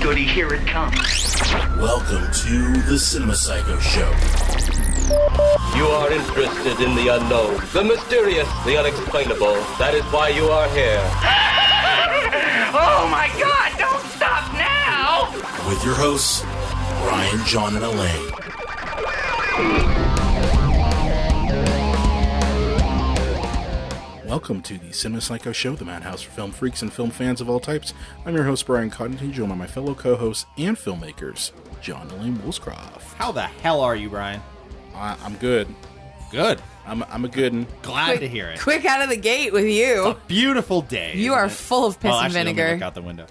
goody, here it comes. Welcome to the Cinema Psycho Show. You are interested in the unknown, the mysterious, the unexplainable. That is why you are here. Oh my God, don't stop now! With your hosts, Brian, John, and Elaine. Welcome to the Cinema Psycho Show, the madhouse for film freaks and film fans of all types. I'm your host, Brian Coddington, joined by my fellow co-hosts and filmmakers, John and Elaine Woolscroft. How the hell are you, Brian? I'm good. Good. I'm a good one. Glad to hear it. Quick out of the gate with you. It's a beautiful day. You are full of piss and vinegar. Let me look out the window.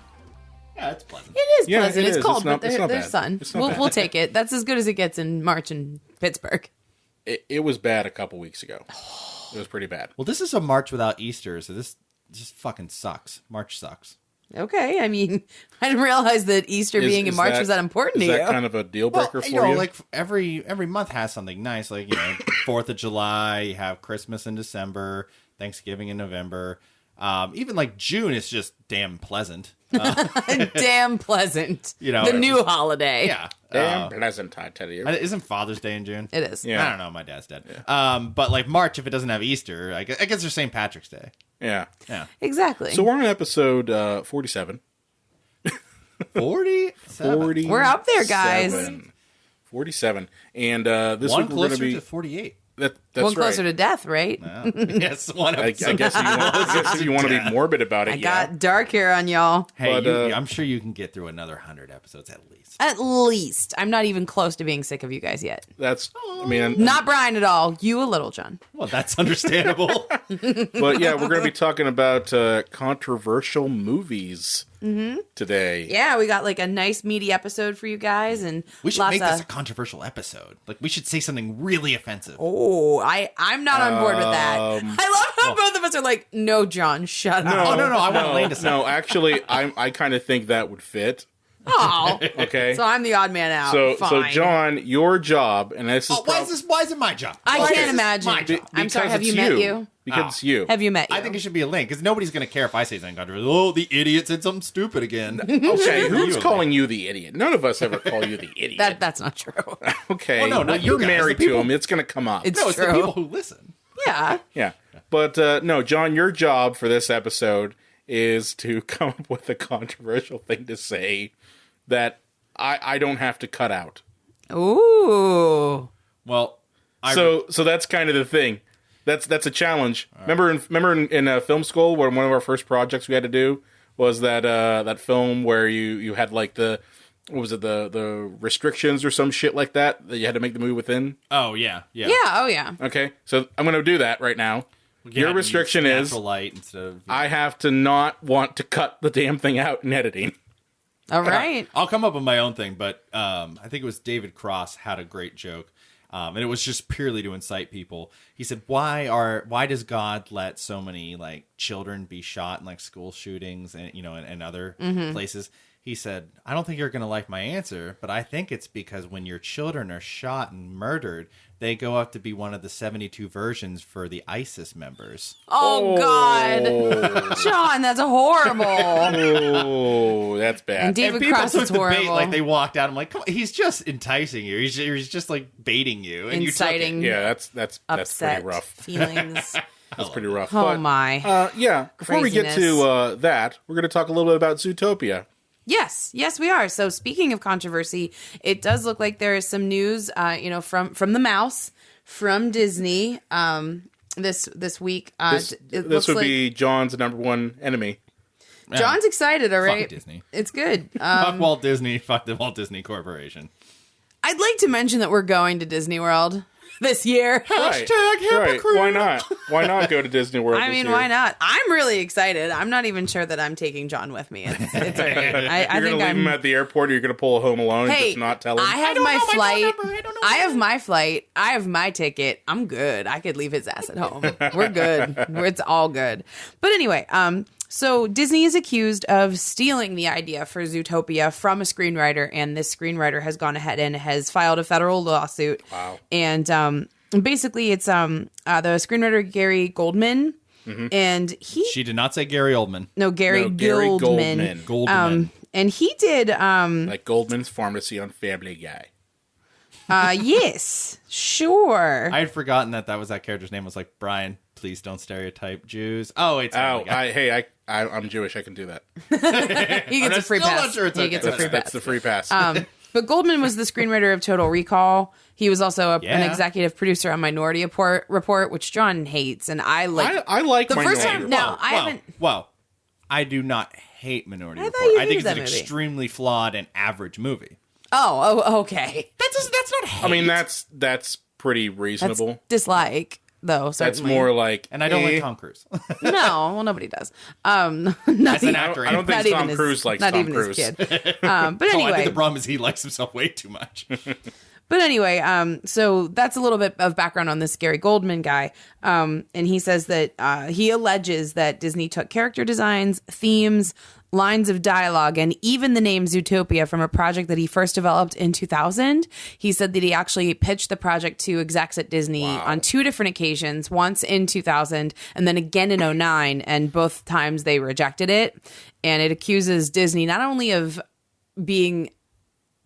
Yeah, it's pleasant. It is Yeah, pleasant. it It's is. cold, It's not- but it's not there's bad. sun. It's not bad. We'll take it. That's as good as it gets in March in Pittsburgh. It was bad a couple weeks ago. It was pretty bad. Well, this is a March without Easter, so this just fucking sucks. March sucks. Okay, I mean, I didn't realize that Easter being in March was that important to Is you. that kind of a deal breaker for you know, you? like every month has something nice. Like, you know, 4th of July, you have Christmas in December, Thanksgiving in November. Even like June is just damn pleasant. Damn pleasant. You know, the new holiday. Yeah. Damn pleasant, I tell you. Isn't Father's Day in June? It is. Yeah. I don't know. My dad's dead. Yeah. But like March, if it doesn't have Easter, I guess there's St. Patrick's Day. Yeah. Yeah. Exactly. So we're on episode 47. 47. We're up there, guys. 47. And this One week we're going closer to be... to 48. That's one right. closer to death, right? Yes, one I episode. guess if you want to be morbid about it, I got dark here on y'all. Hey, But, I'm sure you can get through another 100 episodes at least. At least. I'm not even close to being sick of you guys yet. That's, I mean... Not Brian at all. You a little, John. Well, that's understandable. But yeah, we're going to be talking about controversial movies today. Yeah, we got like a nice meaty episode for you guys, and We should lots make of... this a controversial episode. Like, we should say something really offensive. Oh, I'm not on board with that. I love how both of us are like, no, John, shut up. Oh, no, I want Elaine to say. No, actually, I kind of think that would fit. Oh, Okay. so I'm the odd man out. So Fine. John, your job, and this is Why is it my job? I Why can't is this imagine. my job? I'm sorry, because have you it's met you? Because it's you. Have you met you? I think it should be Elaine, because nobody's going to care if I say something controversial. Oh, the idiot said something stupid again. Okay, who's You, calling you the idiot? None of us ever call you the idiot. That's not true. Okay. Well, no, not you you're guys, married the people- to him. It's going to come up. It's No, it's true. the people who listen. Yeah. Yeah. But no, John, your job for this episode is to come up with a controversial thing to say that I don't have to cut out. Ooh. Well, So that's kind of the thing. That's a challenge. Remember in film school where one of our first projects we had to do was that film where you had like the restrictions or some shit like that you had to make the movie within. Oh, yeah. Yeah, oh yeah. Okay, so I'm going to do that right now. Your restriction is natural light instead of. I have to not want to cut the damn thing out in editing. All right. I'll come up with my own thing, but I think it was David Cross had a great joke, and it was just purely to incite people. He said, "Why does God let so many like children be shot in like school shootings and and other places?" He said, "I don't think you're going to like my answer, but I think it's because when your children are shot and murdered, they go up to be one of the 72 versions for the ISIS members." Oh, God. John, that's horrible. Oh, that's bad. And David And people Cross took is the bait, horrible. like they walked out. I'm like, come on, he's just enticing you. He's just like baiting you, and Inciting. you took it. Yeah, that's Upset pretty rough. feelings. That's pretty rough. Oh, But, my. yeah, before we get to that, we're going to talk a little bit about Zootopia. Yes, we are. So speaking of controversy, it does look like there is some news, from the mouse, from Disney, this week. This would be John's number one enemy. John's excited, all right? Fuck Disney. It's good. Fuck Walt Disney. Fuck the Walt Disney Corporation. I'd like to mention that we're going to Disney World this year. Right. hypocrite. Why not? Why not go to Disney World I this mean, year? why not? I'm really excited. I'm not even sure that I'm taking John with me. It's all right. I You're think going to leave I'm. him at the airport, or you're going to pull a Home Alone and Hey, just not tell him? I have my flight. I have my flight. I have my ticket. I'm good. I could leave his ass at home. We're good. It's all good. But anyway, so Disney is accused of stealing the idea for Zootopia from a screenwriter, and this screenwriter has gone ahead and has filed a federal lawsuit. Wow. And basically, it's the screenwriter Gary Goldman. And She did not say Gary Oldman. Gary No, Gary Goldman. Goldman. And he did, like Goldman's Pharmacy on Family Guy. yes, sure. I had forgotten that was that character's name was like Brian. Please don't stereotype Jews. Oh, it's I'm Jewish. I can do that. He gets a free still pass. not sure it's He okay. gets a free That's pass. the free pass. But Goldman was the screenwriter of Total Recall. He was also an Yeah. executive producer on Minority Report, which John hates, and I like. I like the Minority first time. Report. No, I haven't. Well, I do not hate Minority I thought Report. you I think it's hated an that movie. extremely flawed and average movie. Oh, okay. That's not hate. I mean, that's pretty That's reasonable. dislike, though. That's Certainly. more like, and I don't eh. like Tom Cruise. No, well, nobody does. Not As an even- actor, I don't not think even Tom his- Cruise likes not Tom even Cruise. his kid. But So I anyway, think the problem is he likes himself way too much. But anyway, so that's a little bit of background on this Gary Goldman guy. And he says that he alleges that Disney took character designs, themes, lines of dialogue, and even the name Zootopia from a project that he first developed in 2000. He said that he actually pitched the project to execs at Disney on 2 different occasions, once in 2000 and then again in 2009, and both times they rejected it. And it accuses Disney not only of being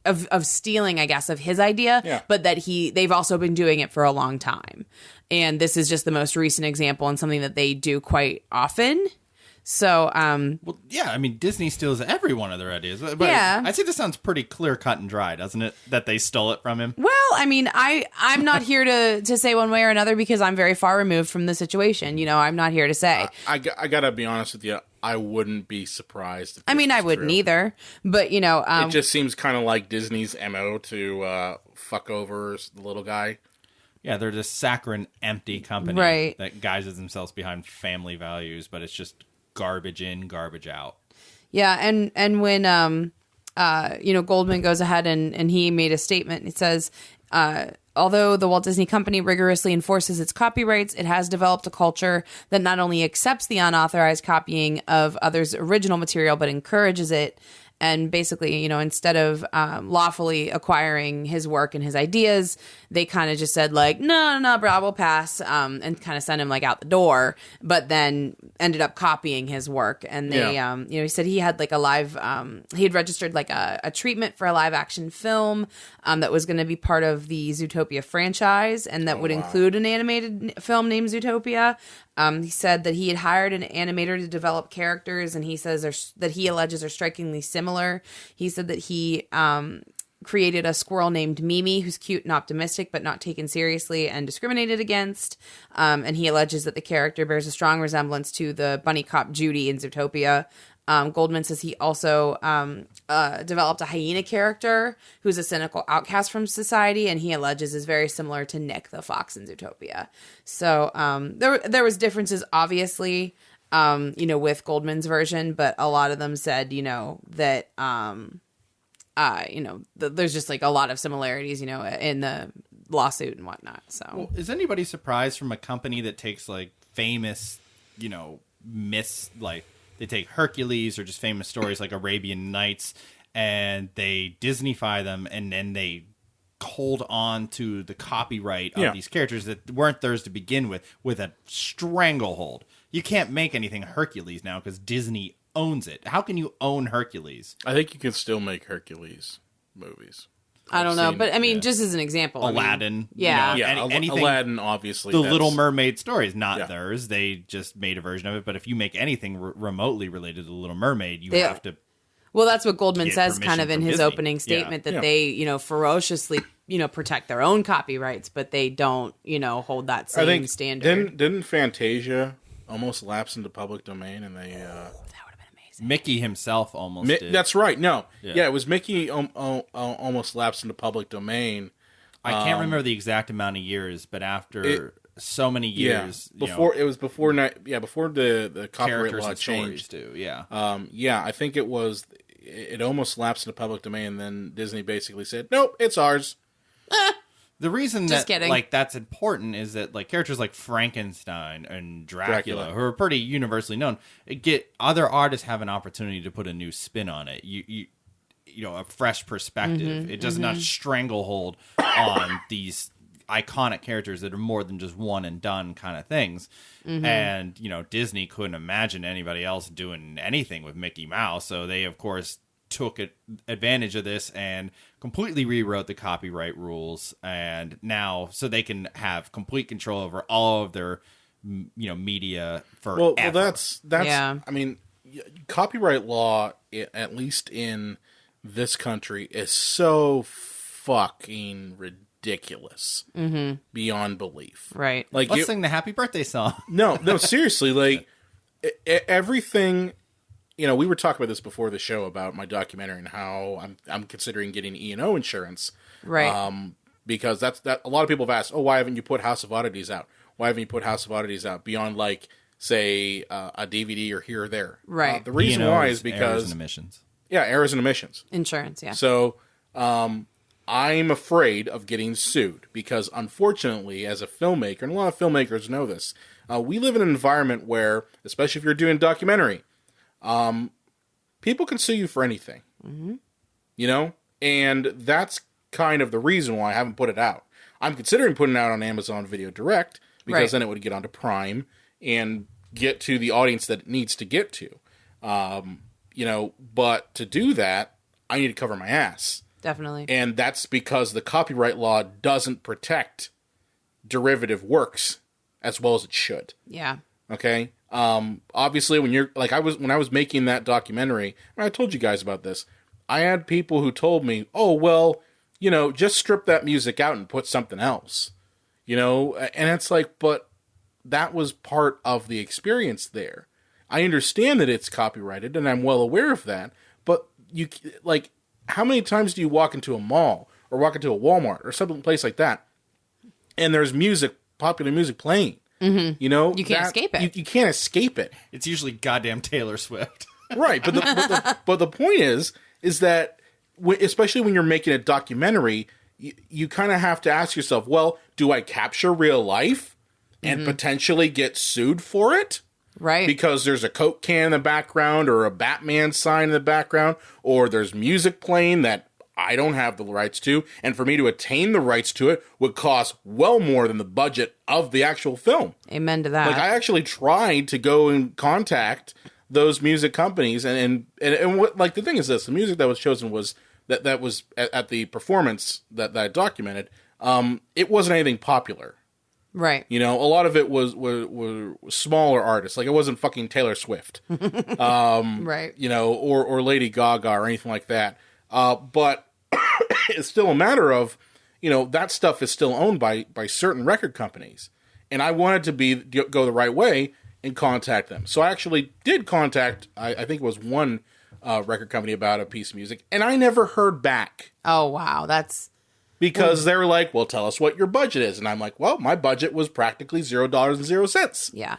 of stealing, I guess, of his idea, but that they've also been doing it for a long time. And this is just the most recent example and something that they do quite often. So, Well, yeah, I mean, Disney steals every one of their ideas. But Yeah. I'd say this sounds pretty clear cut and dry, doesn't it? That they stole it from him. well, I mean, I'm not here to say one way or another because I'm very far removed from the situation. You know, I'm not here to say. I gotta be honest with you. I wouldn't be surprised. If I mean, this I is wouldn't true. either. But, you know, It just seems kind of like Disney's MO to fuck over the little guy. Yeah, they're this saccharine, empty company Right. that guises themselves behind family values, but it's just garbage in, garbage out. yeah, and when Goldman goes ahead and he made a statement. It says, although the Walt Disney Company rigorously enforces its copyrights, it has developed a culture that not only accepts the unauthorized copying of others' original material, but encourages it. And basically, instead of lawfully acquiring his work and his ideas, they kind of just said like, no, bro, we'll pass, and kind of sent him like out the door. But then ended up copying his work. And they, he said he had like a live, he had registered like a treatment for a live action film that was going to be part of the Zootopia franchise, and that would include an animated film named Zootopia. He said that he had hired an animator to develop characters, and he says that he alleges are strikingly similar. He said that he created a squirrel named Mimi, who's cute and optimistic, but not taken seriously and discriminated against. And he alleges that the character bears a strong resemblance to the bunny cop Judy in Zootopia. Goldman says he also developed a hyena character who's a cynical outcast from society, and he alleges is very similar to Nick the fox in Zootopia. So there was differences, obviously, with Goldman's version, but a lot of them said, that there's just like a lot of similarities, in the lawsuit and whatnot. So Well, is anybody surprised from a company that takes like famous, myths, like they take Hercules or just famous stories like Arabian Nights, and they Disneyfy them, and then they hold on to the copyright of these characters that weren't theirs to begin with a stranglehold. You can't make anything Hercules now because Disney owns it. How can you own Hercules? I think you can still make Hercules movies. I don't know, seen- but I mean, just as an example, Aladdin, yeah. Yeah, anything. Aladdin, obviously. The that's- Little Mermaid story is not Yeah. theirs. They just made a version of it. But if you make anything remotely related to the Little Mermaid, you They- have to. Well, that's what Goldman Get says kind permission of in from his Disney. opening statement, that Yeah. they, ferociously, protect their own copyrights, but they don't, hold that I same think standard. didn't Fantasia almost lapse into public domain, and they That would have been amazing. Mickey himself almost did. that's right. No, Yeah. yeah, it was Mickey almost lapsed into public domain. I can't remember the exact amount of years, but after so many years, before before the copyright characters law and stories changed. too. Yeah. I think it almost lapsed into public domain, and then Disney basically said, "Nope, it's ours." The reason Just that kidding. that's important is that characters like Frankenstein and Dracula, Dracula. who are pretty universally known, get other artists have an opportunity to put a new spin on it. A fresh perspective. It does not stranglehold on these iconic characters that are more than just one and done kind of things. And Disney couldn't imagine anybody else doing anything with Mickey Mouse, so they of course took advantage of this and completely rewrote the copyright rules, and now so they can have complete control over all of their media forever. Well, that's Yeah. I mean, copyright law, at least in this country, is so fucking ridiculous beyond belief. Right. Like, Let's sing the happy birthday song. no, seriously, like everything. We were talking about this before the show about my documentary and how I'm considering getting E&O insurance. Right. Because that a lot of people have asked, why haven't you put House of Oddities out? Why haven't you put House of Oddities out beyond, like, say, a DVD or here or there? Right. The reason why is errors because and omissions. Yeah, errors and omissions. Insurance, yeah. So I'm afraid of getting sued because, unfortunately, as a filmmaker, and a lot of filmmakers know this, we live in an environment where, especially if you're doing documentary, people can sue you for anything. Mm-hmm. And that's kind of the reason why I haven't put it out. I'm considering putting it out on Amazon Video Direct because then it would get onto Prime and get to the audience that it needs to get to. But to do that, I need to cover my ass. Definitely. And that's because the copyright law doesn't protect derivative works as well as it should. Yeah. Okay? Obviously, when you're like when I was making that documentary, and I told you guys about this, I had people who told me, just strip that music out and put something else. And it's like, but that was part of the experience there. I understand that it's copyrighted, and I'm well aware of that, but how many times do you walk into a mall or walk into a Walmart or some place like that, and there's popular music playing? Mm-hmm. You can't escape it. You can't escape it. It's usually goddamn Taylor Swift. Right, but the point is that especially when you're making a documentary, you kind of have to ask yourself, well, do I capture real life and potentially get sued for it? Right. Because there's a Coke can in the background or a Batman sign in the background, or there's music playing that I don't have the rights to, and for me to attain the rights to it would cost well more than the budget of the actual film. Amen to that. Like, I actually tried to go and contact those music companies, and what, like, the thing is this: the music that was chosen was that was at the performance that I documented. It wasn't anything popular. Right. A lot of it was smaller artists. Like, it wasn't fucking Taylor Swift. Right. Or Lady Gaga or anything like that. But it's still a matter of, that stuff is still owned by certain record companies. And I wanted to go the right way and contact them. So I actually did contact, I think it was one record company about a piece of music, and I never heard back. Oh, wow. That's... Because they were like, well, tell us what your budget is. And I'm like, well, my budget was practically $0.00. Yeah.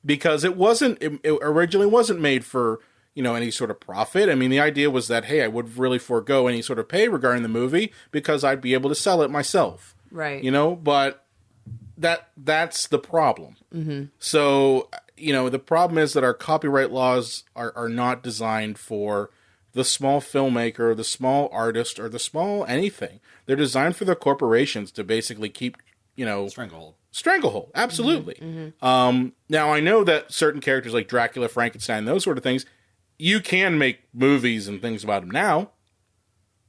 Because it originally wasn't made for, any sort of profit. I mean, the idea was that, hey, I would really forego any sort of pay regarding the movie because I'd be able to sell it myself. Right. But that's the problem. Mm-hmm. So, the problem is that our copyright laws are not designed for the small filmmaker, or the small artist, or the small anything. They're designed for the corporations to basically keep, Stranglehold, absolutely. Mm-hmm. Now, I know that certain characters like Dracula, Frankenstein, those sort of things, you can make movies and things about them now.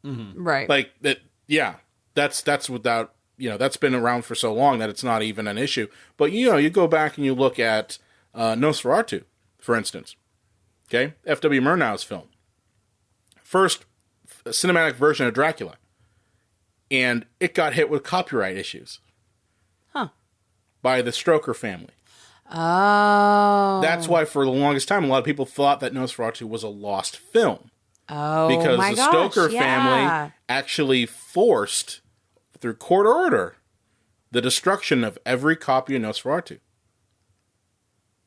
Mm-hmm. Right. Like, that. Yeah, that's without, that's been around for so long that it's not even an issue. But, you go back and you look at Nosferatu, for instance. Okay? F.W. Murnau's film. First cinematic version of Dracula. And it got hit with copyright issues. Huh. By the Stoker family. Oh. That's why for the longest time, a lot of people thought that Nosferatu was a lost film. Oh, because my the gosh, Stoker family actually forced, through court order, the destruction of every copy of Nosferatu.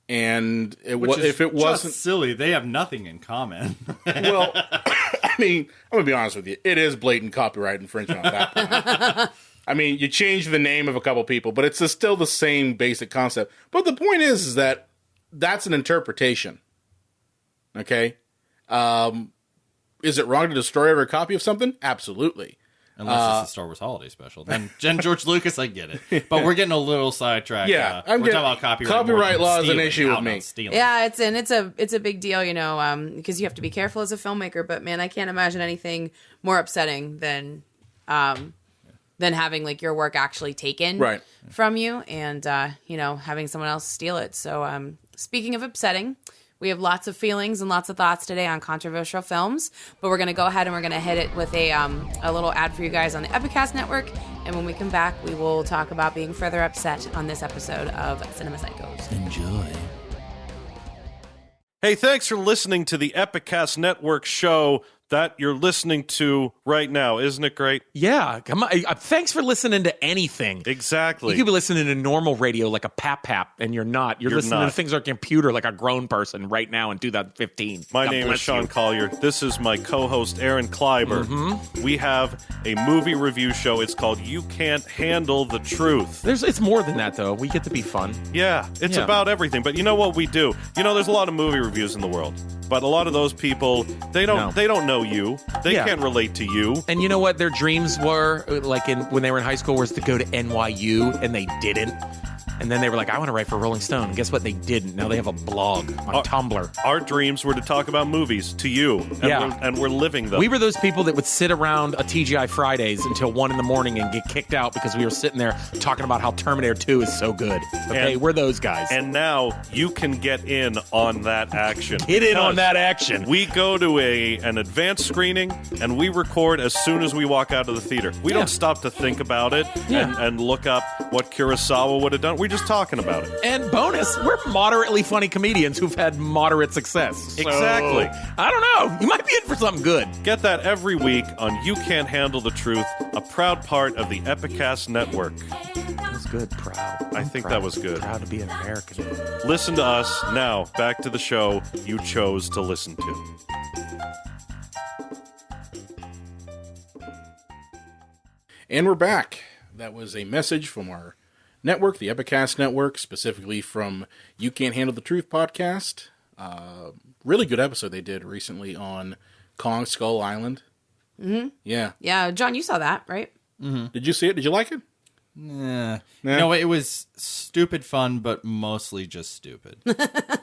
And if it wasn't silly, they have nothing in common. Well, I mean, I'm gonna be honest with you, it is blatant copyright infringement on that point. I mean, you change the name of a couple people, but it's still the same basic concept. But the point is that that's an interpretation. Okay? Is it wrong to destroy every copy of something? Absolutely. Unless it's a Star Wars holiday special. Then George Lucas, I get it. But we're getting a little sidetracked. Yeah, we're talking about copyright. Copyright law is an stealing, issue with out me. and stealing. Yeah, it's a big deal, you know, because you have to be careful as a filmmaker. But man, I can't imagine anything more upsetting than having like your work actually taken from you and you know, having someone else steal it. So speaking of upsetting, we have lots of feelings and lots of thoughts today on controversial films, but we're going to go ahead and we're going to hit it with a little ad for you guys on the Epicast Network. And when we come back, we will talk about being further upset on this episode of Cinema Psychos. Enjoy. Hey, thanks for listening to the Epicast Network show that you're listening to right now. Isn't it great? Yeah, come on. Thanks for listening to anything. Exactly. You could be listening to normal radio like a pap, and you're not. You're listening to things on a computer like a grown person right now in 2015. My name is Sean Collier. This is my co-host, Aaron Kleiber. Mm-hmm. We have a movie review show. It's called You Can't Handle the Truth. It's more than that, though. We get to be fun. Yeah, it's about everything. But you know what we do? You know, there's a lot of movie reviews in the world. But a lot of those people, they don't know you. They can't relate to you. And you know what their dreams were, like when they were in high school, was to go to NYU, and they didn't. And then they were like, I want to write for Rolling Stone. And guess what? They didn't. Now they have a blog on Tumblr. Our dreams were to talk about movies to you. And we're living them. We were those people that would sit around a TGI Fridays until 1 a.m. and get kicked out because we were sitting there talking about how Terminator 2 is so good. Okay, we're those guys. And now you can get in on that action. Get in on that action. We go to an advanced screening, and we record as soon as we walk out of the theater. We don't stop to think about it and look up what Kurosawa would have done. We're just talking about it. And bonus, we're moderately funny comedians who've had moderate success. So, exactly. I don't know. You might be in for something good. Get that every week on You Can't Handle the Truth, a proud part of the Epicast Network. That was good. Proud. I think that was good. Proud to be an American. Listen to us now. Back to the show you chose to listen to. And we're back. That was a message from our network, the Epicast Network, specifically from You Can't Handle the Truth podcast. Really good episode they did recently on Kong Skull Island. Mm-hmm. Yeah. Yeah, John, you saw that, right? Mm-hmm. Did you see it? Did you like it? Nah. No, it was stupid fun, but mostly just stupid.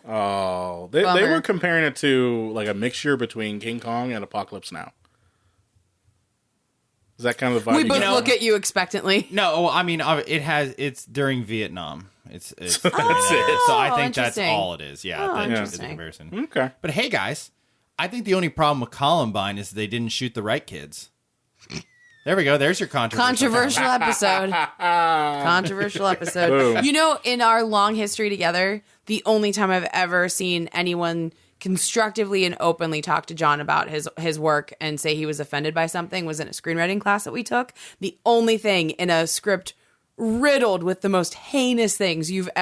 Oh, they were comparing it to like a mixture between King Kong and Apocalypse Now. Is that kind of the vibe? We both look at you expectantly. No, I mean it's during Vietnam. It's that's it. So I think that's all it is. Yeah, that's the comparison. Okay. But hey, guys, I think the only problem with Columbine is they didn't shoot the right kids. There we go. There's your controversial episode. Controversial episode. Boom. You know, in our long history together, the only time I've ever seen anyone constructively and openly talk to John about his work and say he was offended by something was in a screenwriting class that we took. The only thing in a script riddled with the most heinous things you could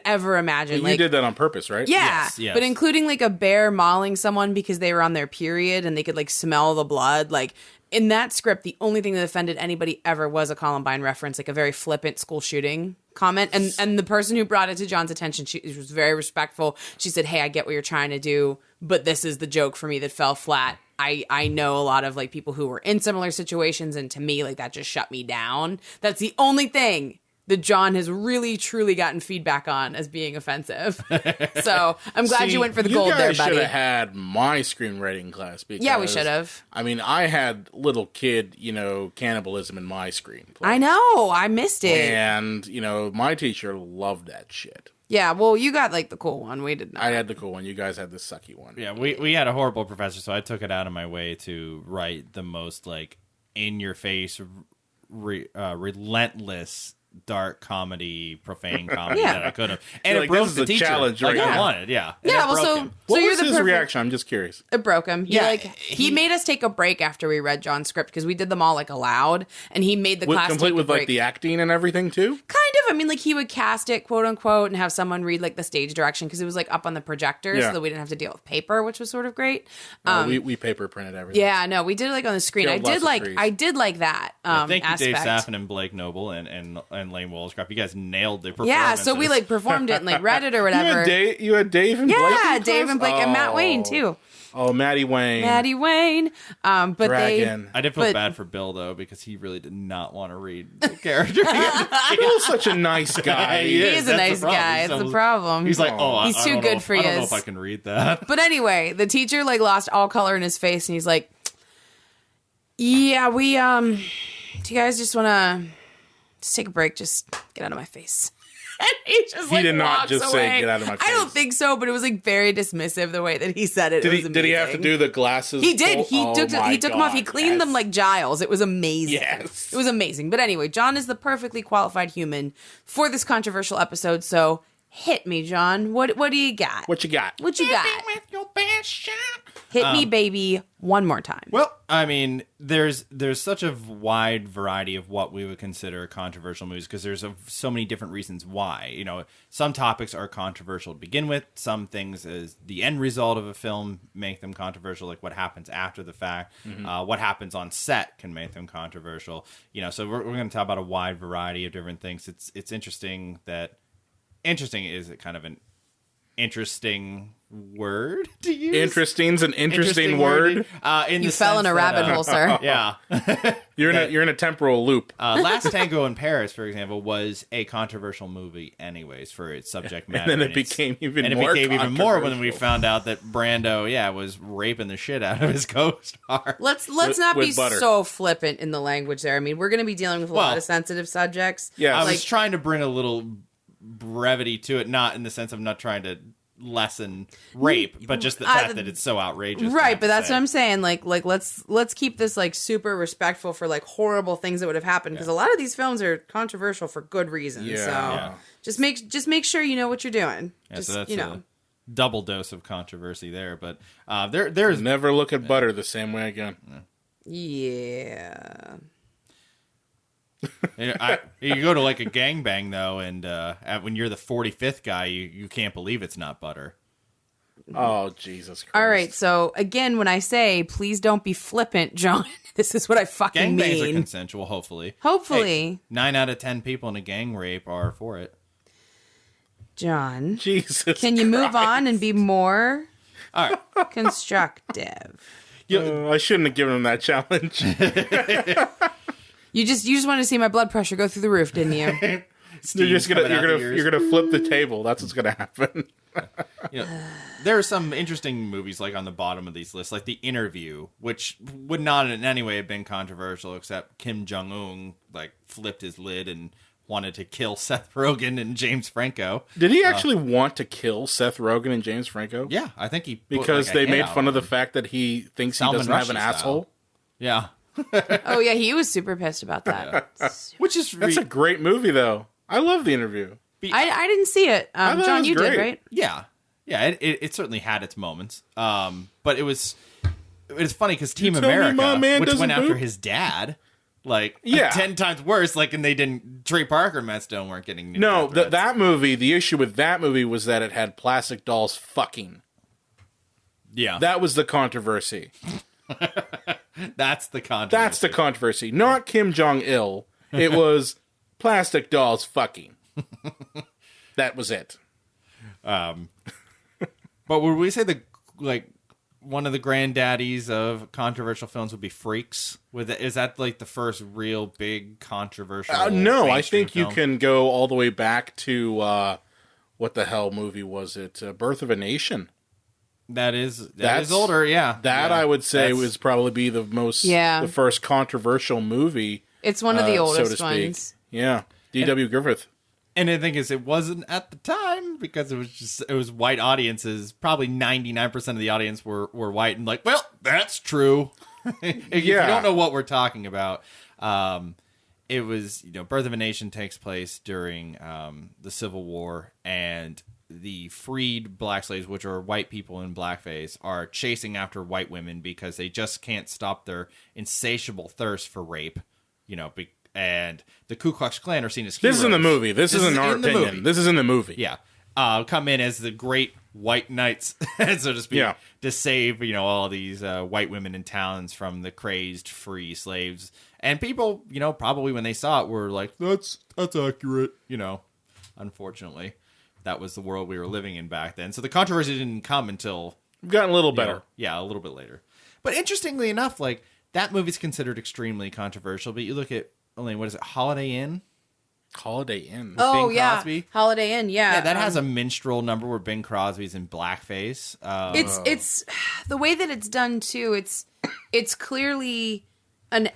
ever imagine. Well, you did that on purpose, right? Yeah, yes. But including like a bear mauling someone because they were on their period and they could like smell the blood. Like in that script, the only thing that offended anybody ever was a Columbine reference, like a very flippant school shooting comment. And the person who brought it to John's attention, she was very respectful. She said, "Hey, I get what you're trying to do, but this is the joke for me that fell flat. I know a lot of like people who were in similar situations, and to me, like that just shut me down." That's the only thing that John has really truly gotten feedback on as being offensive. So I'm glad you went for the gold there, buddy. You guys should have had my screenwriting class. Because, yeah, we should have. I mean, I had little kid, cannibalism in my screenplay. I know. I missed it. And, my teacher loved that shit. Yeah, well, you got like the cool one. We did not. I had the cool one. You guys had the sucky one. Yeah, we had a horrible professor, so I took it out of my way to write the most like in your face, relentless, dark comedy, profane comedy that I could have. And it broke the teacher. Challenge, like right? I wanted, yeah. Yeah, well, so what you're was the his reaction? I'm just curious. It broke him. He made us take a break after we read John's script because we did them all like aloud, and he made the class complete take a with break. like the acting and everything too. Kind of. I mean, like he would cast it, quote unquote, and have someone read like the stage direction because it was like up on the projector, so that we didn't have to deal with paper, which was sort of great. We paper printed everything. Yeah, no, we did it like on the screen. I did like that. Thank you, aspect. Dave Saffin and Blake Noble, and and Lane Wollscraft. You guys nailed the performance. Yeah, so we like performed it and like read it or whatever. You had Dave and Blake. Yeah, in Dave and class? Blake and Matt Wayne too. Oh, Maddie Wayne. But Dragon. I did feel bad for Bill though because he really did not want to read the character. Bill's such a nice guy. he is a nice guy. It's the problem. He's like, he's too good for you. I don't know if I can read that. But anyway, the teacher like lost all color in his face, and he's like, "Yeah, we do you guys just want to just take a break? Just get out of my face." And he did not walks just away. say, "Get out of my face." I don't think so, but it was like very dismissive the way that he said it. Did he have to do the glasses? He did. He Oh took my them off. He God, cleaned them like Giles. It was amazing. Yes. It was amazing. But anyway, John is the perfectly qualified human for this controversial episode. So hit me, John. What do you got? What you got? What you got? With your best shot. Hit me, baby, one more time. Well, I mean, there's such a wide variety of what we would consider controversial movies because there's so many different reasons why. You know, some topics are controversial to begin with. Some things as the end result of a film make them controversial, like what happens after the fact. What happens on set can make them controversial. You know, so we're going to talk about a wide variety of different things. It's interesting that interesting is kind of an interesting word to use. Interesting's an interesting word. You fell in a rabbit hole, sir. Yeah. You're in a temporal loop. Last Tango in Paris, for example, was a controversial movie anyways for its subject matter. And then it became even and more it became even more when we controversial. found out that Brando, was raping the shit out of his co-star. Let's not be with butter. so flippant in the language there. I mean, we're going to be dealing with a lot of sensitive subjects. Yeah. I Like, was trying to bring a little brevity to it, not in the sense of not trying to lessen rape, but just the fact that it's so outrageous. right, but that's what I'm saying. Like let's keep this like super respectful for like horrible things that would have happened because a lot of these films are controversial for good reasons. Yeah. So just make sure you know what you're doing. Yeah, Just so that's you a know. double dose of controversy there. But there's Never look at butter the same way again. Yeah. You go to like a gangbang though, and when you're the 45th guy, you can't believe it's not butter. Oh, Jesus Christ. All right. So again, when I say please don't be flippant, John, this is what I fucking Gangbangs are mean. consensual, hopefully. Hopefully. Hey, 9 out of 10 people in a gang rape are for it. John, Jesus can you move Christ. on and be more All right. constructive? I shouldn't have given him that challenge. You just wanted to see my blood pressure go through the roof, didn't you? You're coming out the ears. gonna flip the table. That's what's gonna happen. There are some interesting movies like on the bottom of these lists, like The Interview, which would not in any way have been controversial, except Kim Jong-un like flipped his lid and wanted to kill Seth Rogen and James Franco. Did he actually want to kill Seth Rogen and James Franco? Yeah, I think he put, Because like, a they hit made out fun of the him. fact that he thinks Salman he doesn't have an Rushdie style. asshole. Yeah, Oh yeah, he was super pissed about that. which is That's a great movie, though. I love The Interview. I didn't see it. thought it John, was you did, great. right? Yeah. It certainly had its moments. But it's funny because Team tell me America, my man which went doesn't after poop? his dad, like Yeah. 10 times worse. Like, and they didn't. Trey Parker and Matt Stone weren't getting new No, death threats. that movie, the issue with that movie was that it had plastic dolls fucking. Yeah, That was the controversy. that's the controversy. That's the controversy. Not Kim Jong-il. It was plastic dolls fucking. That was it. But would we say one of the granddaddies of controversial films would be Freaks? Is that like the first real big controversial? No, I mainstream think you film? can go all the way back to what the hell movie was it? Birth of a Nation. That is That's- older. Yeah, That Yeah. I would say That's- was probably be the the first controversial movie. It's one of the so oldest to speak. ones. Yeah, D.W. Griffith. And the thing is, it wasn't at the time because it was white audiences. Probably 99% of the audience were white and like, well, that's true. If you don't know what we're talking about, it was, Birth of a Nation takes place during the Civil War, and the freed black slaves, which are white people in blackface, are chasing after white women because they just can't stop their insatiable thirst for rape, and the Ku Klux Klan are seen as heroes. This is in the movie. This isn't our in the opinion. movie. This is in the movie. Yeah. Come in as the great white knights, so to speak, to save all these white women in towns from the crazed free slaves. And people, probably when they saw it, were like, "That's accurate." Unfortunately, that was the world we were living in back then. So the controversy didn't come until We've gotten a little better. A little bit later. But interestingly enough, like that movie's considered extremely controversial. But you look at Elaine, what is it, Holiday Inn? Holiday Inn. Oh, Bing yeah. Crosby? Holiday Inn, yeah. Yeah, that has a minstrel number where Bing Crosby's in blackface. It's the way that it's done too. It's clearly an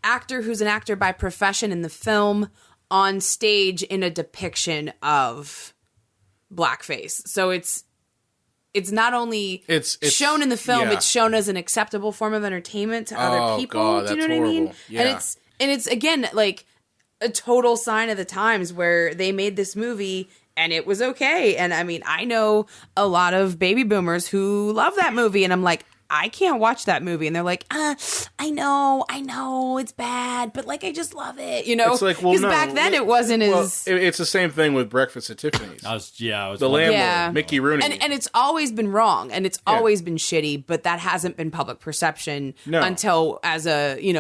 actor who's an actor by profession in the film on stage in a depiction of blackface. So it's not only it's shown in the film, it's shown as an acceptable form of entertainment to other people. God, do you know that's what I mean? horrible. Yeah. And it's again like a total sign of the times where they made this movie and it was okay. And I mean, I know a lot of baby boomers who love that movie, and I'm like, I can't watch that movie. And they're like, I know, it's bad, but like, I just love it, It's like, well, because no, back then it wasn't as... It's the same thing with Breakfast at Tiffany's. I was the landlord, Mickey Rooney. And it's always been wrong, and it's always been shitty, but that hasn't been public perception until, as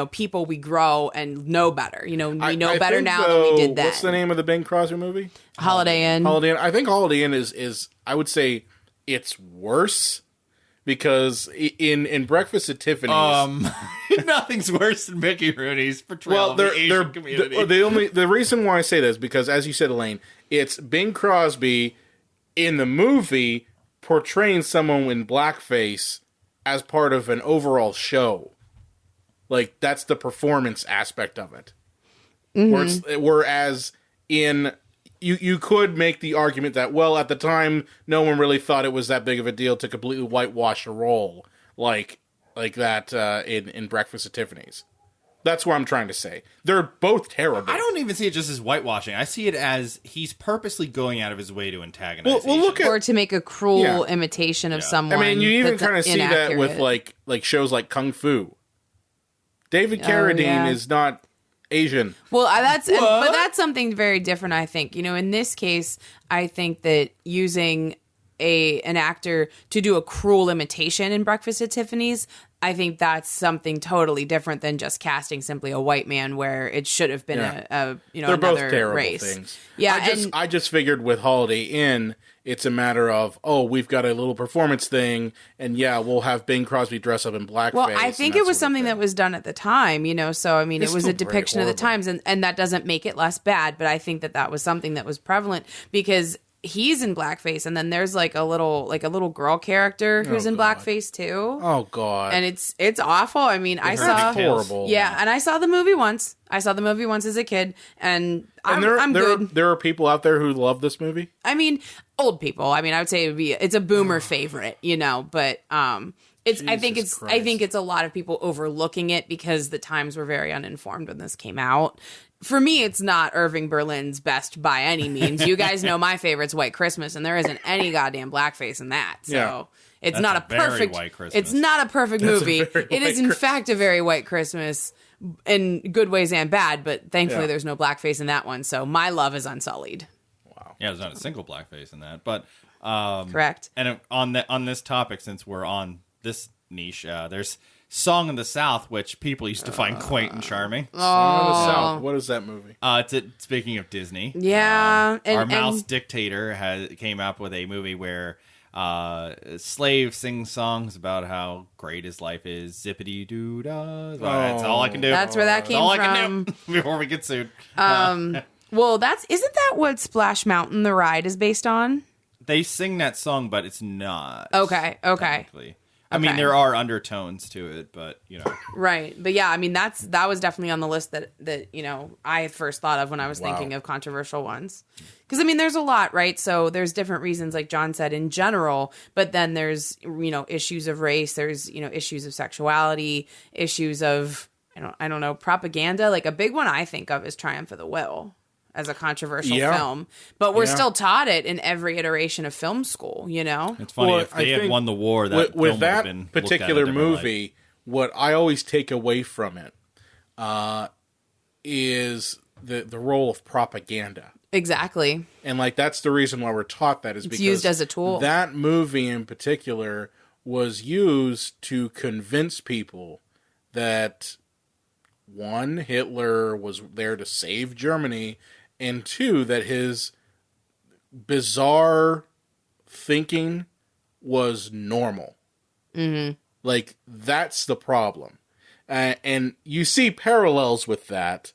people, we grow and know better. We know better now than we did then. What's the name of the Bing Crosby movie? Holiday Inn. Holiday Inn. I think Holiday Inn is I would say it's worse. Because in Breakfast at Tiffany's, nothing's worse than Mickey Rooney's portrayal of the Asian community. The reason why I say this is because, as you said, Elaine, it's Bing Crosby in the movie portraying someone in blackface as part of an overall show. Like, that's the performance aspect of it. Mm-hmm. Whereas in... You could make the argument that, well, at the time, no one really thought it was that big of a deal to completely whitewash a role like that in Breakfast at Tiffany's. That's what I'm trying to say. They're both terrible. I don't even see it just as whitewashing. I see it as he's purposely going out of his way to antagonize well, look at, or to make a cruel imitation of someone. I mean, you even kind of see that with like shows like Kung Fu. David Carradine is not Asian. Well, but that's something very different, I think. In this case, I think that using an actor to do a cruel imitation in Breakfast at Tiffany's, I think that's something totally different than just casting simply a white man where it should have been They're another both terrible race. Things. Yeah, I just figured with Holiday Inn, it's a matter of, we've got a little performance thing, and we'll have Bing Crosby dress up in blackface. Well, I think it was something that was done at the time, so I mean, it was a depiction of the times, and that doesn't make it less bad, but I think that was something that was prevalent because he's in blackface, and then there's like a little girl character who's in blackface too. Oh God! And it's awful. I mean, I saw horrible. Yeah, and I saw the movie once. as a kid, and I'm good. There are people out there who love this movie. I mean, old people. I mean, I would say it's a boomer favorite, but I think it's a lot of people overlooking it because the times were very uninformed when this came out. For me, it's not Irving Berlin's best by any means. You guys know my favorite's White Christmas, and there isn't any goddamn blackface in that. So it's not a perfect White Christmas. It's not a perfect movie. It is in fact a very White Christmas in good ways and bad, but thankfully there's no blackface in that one. So my love is unsullied. Wow. Yeah, there's not a single blackface in that, but correct. And on this topic, since we're on this niche, there's Song of the South, which people used to find quaint and charming. Song of the South. What is that movie? Speaking of Disney, our mouse dictator came up with a movie where a slave sings songs about how great his life is. Zippity doo dah. That's all I can do. That's where that came all from. I can do before we get sued. Well, isn't that what Splash Mountain the ride is based on? They sing that song, but it's not. Okay. Technically. I mean, there are undertones to it, but right. But yeah, I mean, that was definitely on the list that I first thought of when I was thinking of controversial ones. Because I mean, there's a lot, right? So there's different reasons, like John said, in general. But then there's issues of race. There's issues of sexuality, issues of I don't know, propaganda. Like a big one I think of is Triumph of the Will as a controversial film, but we're still taught it in every iteration of film school. It's funny, if they had won the war, that with film that would have been particular movie. What I always take away from it is the role of propaganda. Exactly. And like that's the reason why we're taught that is It's because used as a tool. That movie in particular was used to convince people that one, Hitler was there to save Germany, and two, that his bizarre thinking was normal. Mm-hmm. Like, that's the problem. And you see parallels with that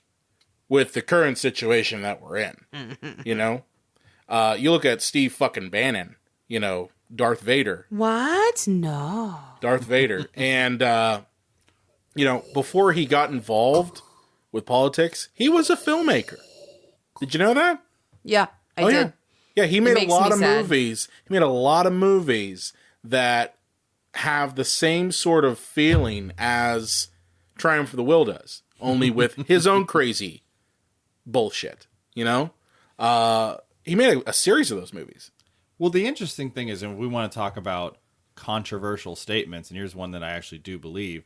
with the current situation that we're in. You know? You look at Steve fucking Bannon, you know, Darth Vader. What? No. Darth Vader. And, you know, before he got involved with politics, he was a filmmaker. Did you know that? Yeah, I did. Yeah. Yeah, he made a makes lot me of sad. movies. He made a lot of movies that have the same sort of feeling as Triumph of the Will does, only with his own crazy bullshit, you know? He made a series of those movies. Well, the interesting thing is, and we want to talk about controversial statements, and here's one that I actually do believe.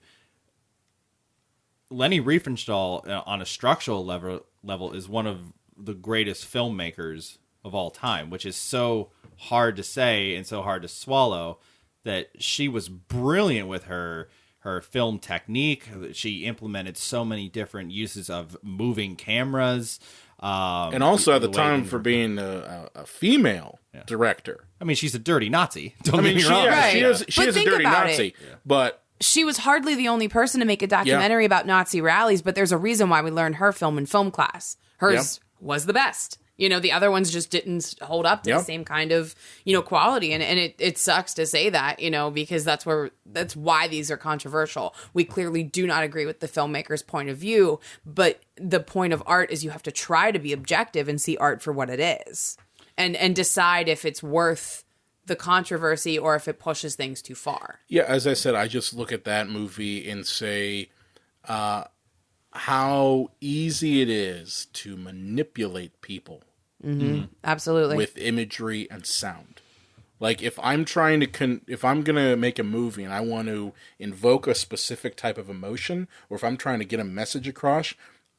Leni Riefenstahl, on a structural level, is one of the greatest filmmakers of all time, which is so hard to say and so hard to swallow, that she was brilliant with her film technique. She implemented so many different uses of moving cameras. And also at the time for being a female director. I mean, she's a dirty Nazi. Don't get me she, wrong. yeah, she is, But a think dirty about Nazi. it. But She was hardly the only person to make a documentary about Nazi rallies, but there's a reason why we learned her film in film class. Hers was the best. You know, the other ones just didn't hold up to the same kind of, you know, quality. And it sucks to say that, you know, because that's why these are controversial. We clearly do not agree with the filmmaker's point of view, but the point of art is you have to try to be objective and see art for what it is and decide if it's worth the controversy or if it pushes things too far. yeah, as I said, I just look at that movie and say how easy it is to manipulate people. Absolutely. With imagery and sound. Like if I'm trying to if I'm going to make a movie and I want to invoke a specific type of emotion, or if I'm trying to get a message across,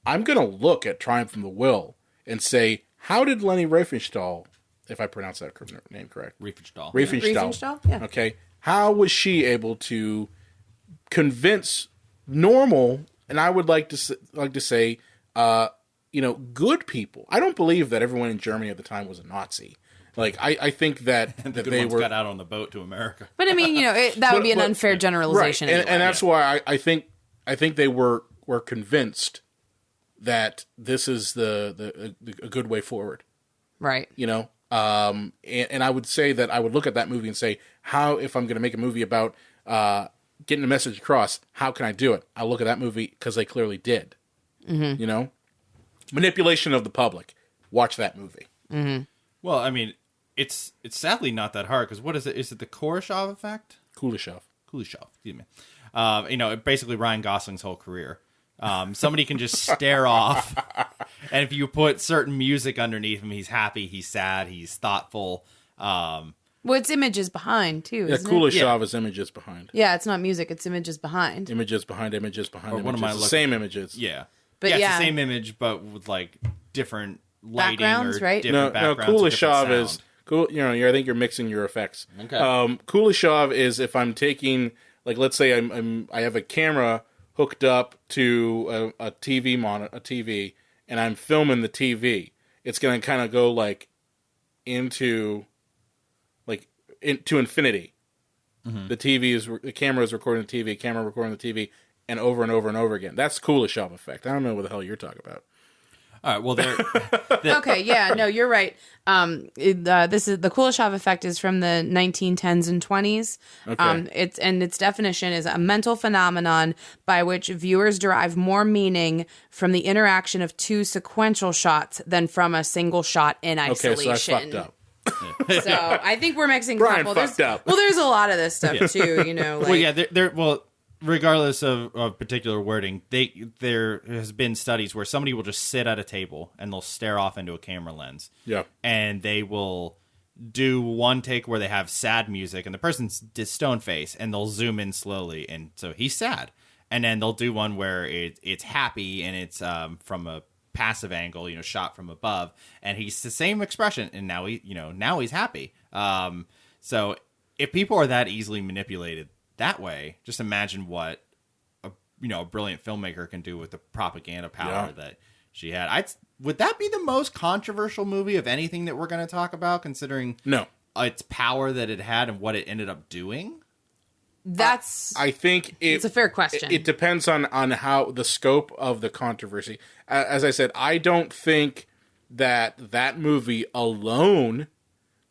I'm going to look at Triumph from the Will and say, how did Leni Riefenstahl, if I pronounce that name correct? Riefenstahl. Yeah. Okay. How was she able to convince normal, and I would like to say, you know, good people. I don't believe that everyone in Germany at the time was a Nazi. Like, I think that, The that good they ones were... got out on the boat to America. But I mean, you know, that would be an unfair generalization. Right. Anyway. And that's why I think they were convinced that this is a good way forward. Right. You know? And I would say that I would look at that movie and say, how, if I'm going to make a movie about getting a message across, how can I do it? I'll look at that movie because they clearly did. Mm-hmm. You know? Manipulation of the public. Watch that movie. Mm-hmm. Well, I mean, it's sadly not that hard, because what is it? Is it the Kuleshov effect? Kuleshov, excuse me. You know, basically Ryan Gosling's whole career. Somebody can just stare off, and if you put certain music underneath him, he's happy, he's sad, he's thoughtful. Well, it's images behind, too, Yeah, isn't Kuleshov it? is images behind. Yeah, it's not music, it's images behind. Images behind images behind Or images. what am I The looking- same images. Yeah. But It's yeah. the same image, but with, like, different lighting Backgrounds, or right? different No, backgrounds. or different Kuleshov is... sound. Cool. You know, I think you're mixing your effects. Okay. Kuleshov is if I'm taking, like, let's say I have a camera hooked up to a TV monitor, a TV, and I'm filming the TV. It's going to kind of go like into infinity. Mm-hmm. The camera is recording the TV, camera recording the TV, and over and over and over again. That's Kuleshov effect. I don't know what the hell you're talking about. All right, well, Okay, yeah, no, you're right. This is the Kuleshov effect is from the 1910s and 20s. Okay. Its definition is a mental phenomenon by which viewers derive more meaning from the interaction of two sequential shots than from a single shot in isolation. Okay, so I fucked up. So I think we're mixing. Brian couple. fucked up. Well, there's a lot of this stuff too. You know, like, well, yeah, regardless of particular wording, there has been studies where somebody will just sit at a table and they'll stare off into a camera lens. Yeah. And they will do one take where they have sad music and the person's stone face, and they'll zoom in slowly, and so he's sad. And then they'll do one where it's happy and it's from a passive angle, shot from above, and he's the same expression, and now he's happy. So if people are that easily manipulated that way, just imagine what a brilliant filmmaker can do with the propaganda power that she had. Would that be the most controversial movie of anything that we're going to talk about, considering its power that it had and what it ended up doing? I think it's a fair question. It depends on how the scope of the controversy. As I said, I don't think that movie alone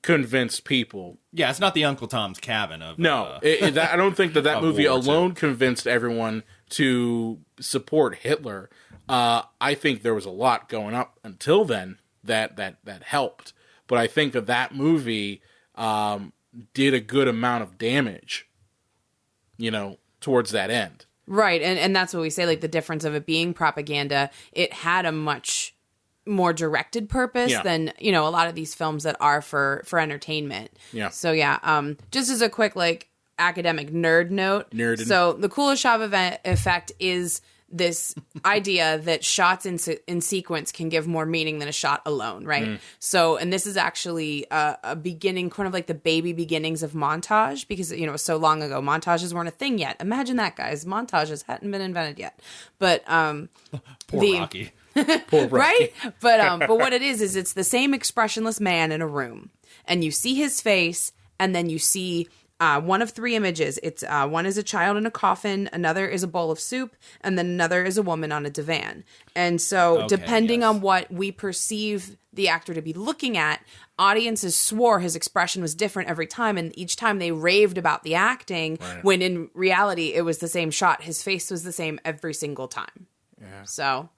convinced people. Yeah, it's not the Uncle Tom's Cabin of I don't think that movie alone II. convinced everyone to support Hitler. I think there was a lot going up until then that helped, but I think that movie did a good amount of damage, towards that end. Right, and that's what we say, like the difference of it being propaganda, it had a much more directed purpose than, a lot of these films that are for entertainment. Yeah. So just as a quick academic nerd note. So the Kuleshov effect is this idea that shots in sequence can give more meaning than a shot alone, right? So, and this is actually a beginning, kind of like the baby beginnings of montage, because, so long ago, montages weren't a thing yet. Imagine that, guys. Montages hadn't been invented yet. But Poor Rocky. Poor Rocky. Right? But what it is it's the same expressionless man in a room. And you see his face, and then you see one of three images. It's one is a child in a coffin, another is a bowl of soup, and then another is a woman on a divan. And so depending on what we perceive the actor to be looking at, audiences swore his expression was different every time, and each time they raved about the acting, when in reality it was the same shot. His face was the same every single time. Yeah. So,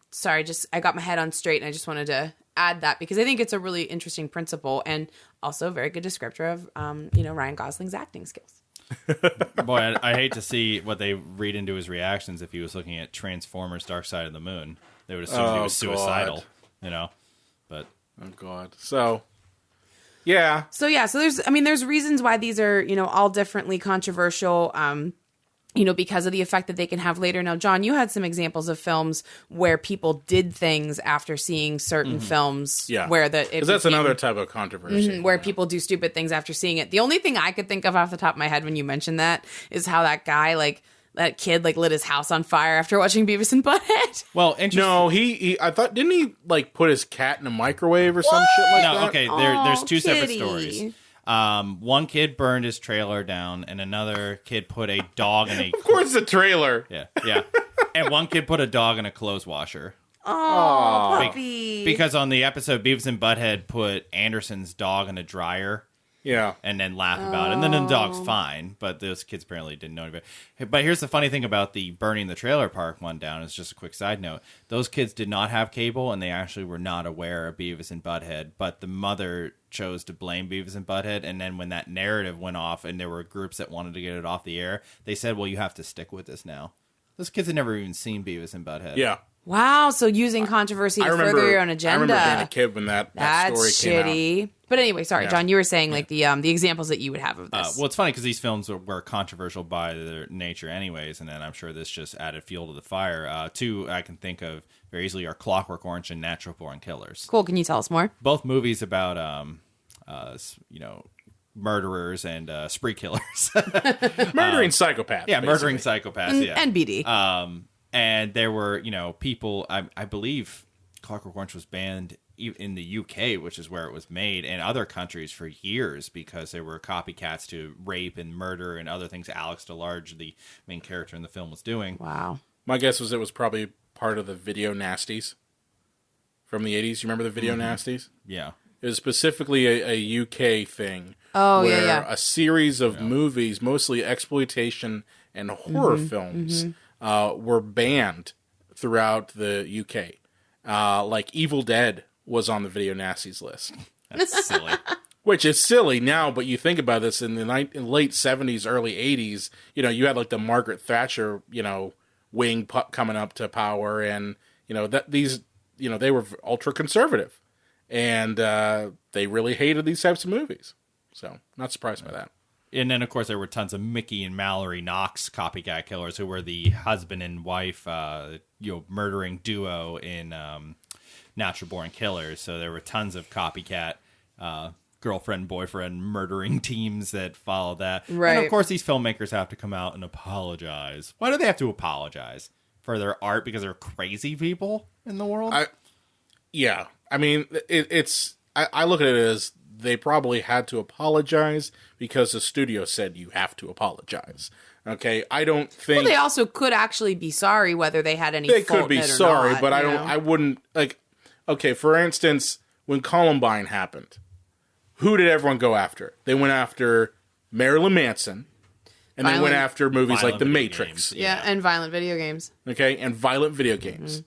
sorry, I got my head on straight, and I just wanted to add that because I think it's a really interesting principle and also a very good descriptor of, Ryan Gosling's acting skills. Boy, I hate to see what they read into his reactions if he was looking at Transformers: Dark Side of the Moon. They would assume he was suicidal, but... Oh, God. So... Yeah. So there's reasons why these are, all differently controversial, because of the effect that they can have later. Now, John, you had some examples of films where people did things after seeing certain films. Yeah. Where that's another type of controversy. Where people do stupid things after seeing it. The only thing I could think of off the top of my head when you mentioned that is how that guy, that kid, lit his house on fire after watching Beavis and Butthead. Well, no, I thought, didn't he, put his cat in a microwave or some shit like that? No, okay, there's two separate stories. One kid burned his trailer down, and another kid put a dog in a... Of course, the trailer. Yeah. And one kid put a dog in a clothes washer. Oh, puppy. Because on the episode, Beavis and Butthead put Anderson's dog in a dryer. Yeah. And then laugh about it. And then the dog's fine, but those kids apparently didn't know anything. But here's the funny thing about the burning the trailer park one down. It's just a quick side note. Those kids did not have cable, and they actually were not aware of Beavis and Butthead. But the mother chose to blame Beavis and Butthead. And then when that narrative went off and there were groups that wanted to get it off the air, they said, well, you have to stick with this now. Those kids had never even seen Beavis and Butthead. Yeah. Wow, so using controversy to further your own agenda. I remember being a kid when that story came shitty. Out. But anyway, sorry, John, you were saying the examples that you would have of this. Well, it's funny because these films were controversial by their nature anyways, and then I'm sure this just added fuel to the fire. Two I can think of very easily are Clockwork Orange and Natural Born Killers. Cool, can you tell us more? Both movies about, murderers and spree killers. Murdering psychopaths. Yeah, murdering psychopaths, yeah. NBD. And there were, people, I believe Clockwork Orange was banned in the UK, which is where it was made, and other countries for years because there were copycats to rape and murder and other things Alex DeLarge, the main character in the film, was doing. Wow. My guess was it was probably part of the video nasties from the 80s. You remember the video nasties? Yeah. It was specifically a UK thing. Oh, where a series of movies, mostly exploitation and horror films, were banned throughout the UK. Like Evil Dead was on the video nasties list. That's silly. Which is silly now, but you think about this in the late 70s, early 80s, you had the Margaret Thatcher, wing coming up to power, and, they were ultra conservative. And they really hated these types of movies. So, not surprised by that. And then, of course, there were tons of Mickey and Mallory Knox copycat killers who were the husband and wife, murdering duo in Natural Born Killers. So there were tons of copycat girlfriend, boyfriend murdering teams that follow that. Right. And, of course, these filmmakers have to come out and apologize. Why do they have to apologize? For their art because they're crazy people in the world? Yeah. I mean, I look at it as they probably had to apologize because the studio said you have to apologize. Okay, I don't think... Well, they also could actually be sorry whether they had any They fault could be in it or sorry, not, but you know? I wouldn't... Like, okay, for instance, when Columbine happened, who did everyone go after? They went after Marilyn Manson, and they went after movies like The video Matrix. games, Yeah, and violent video games. Okay, and violent video games.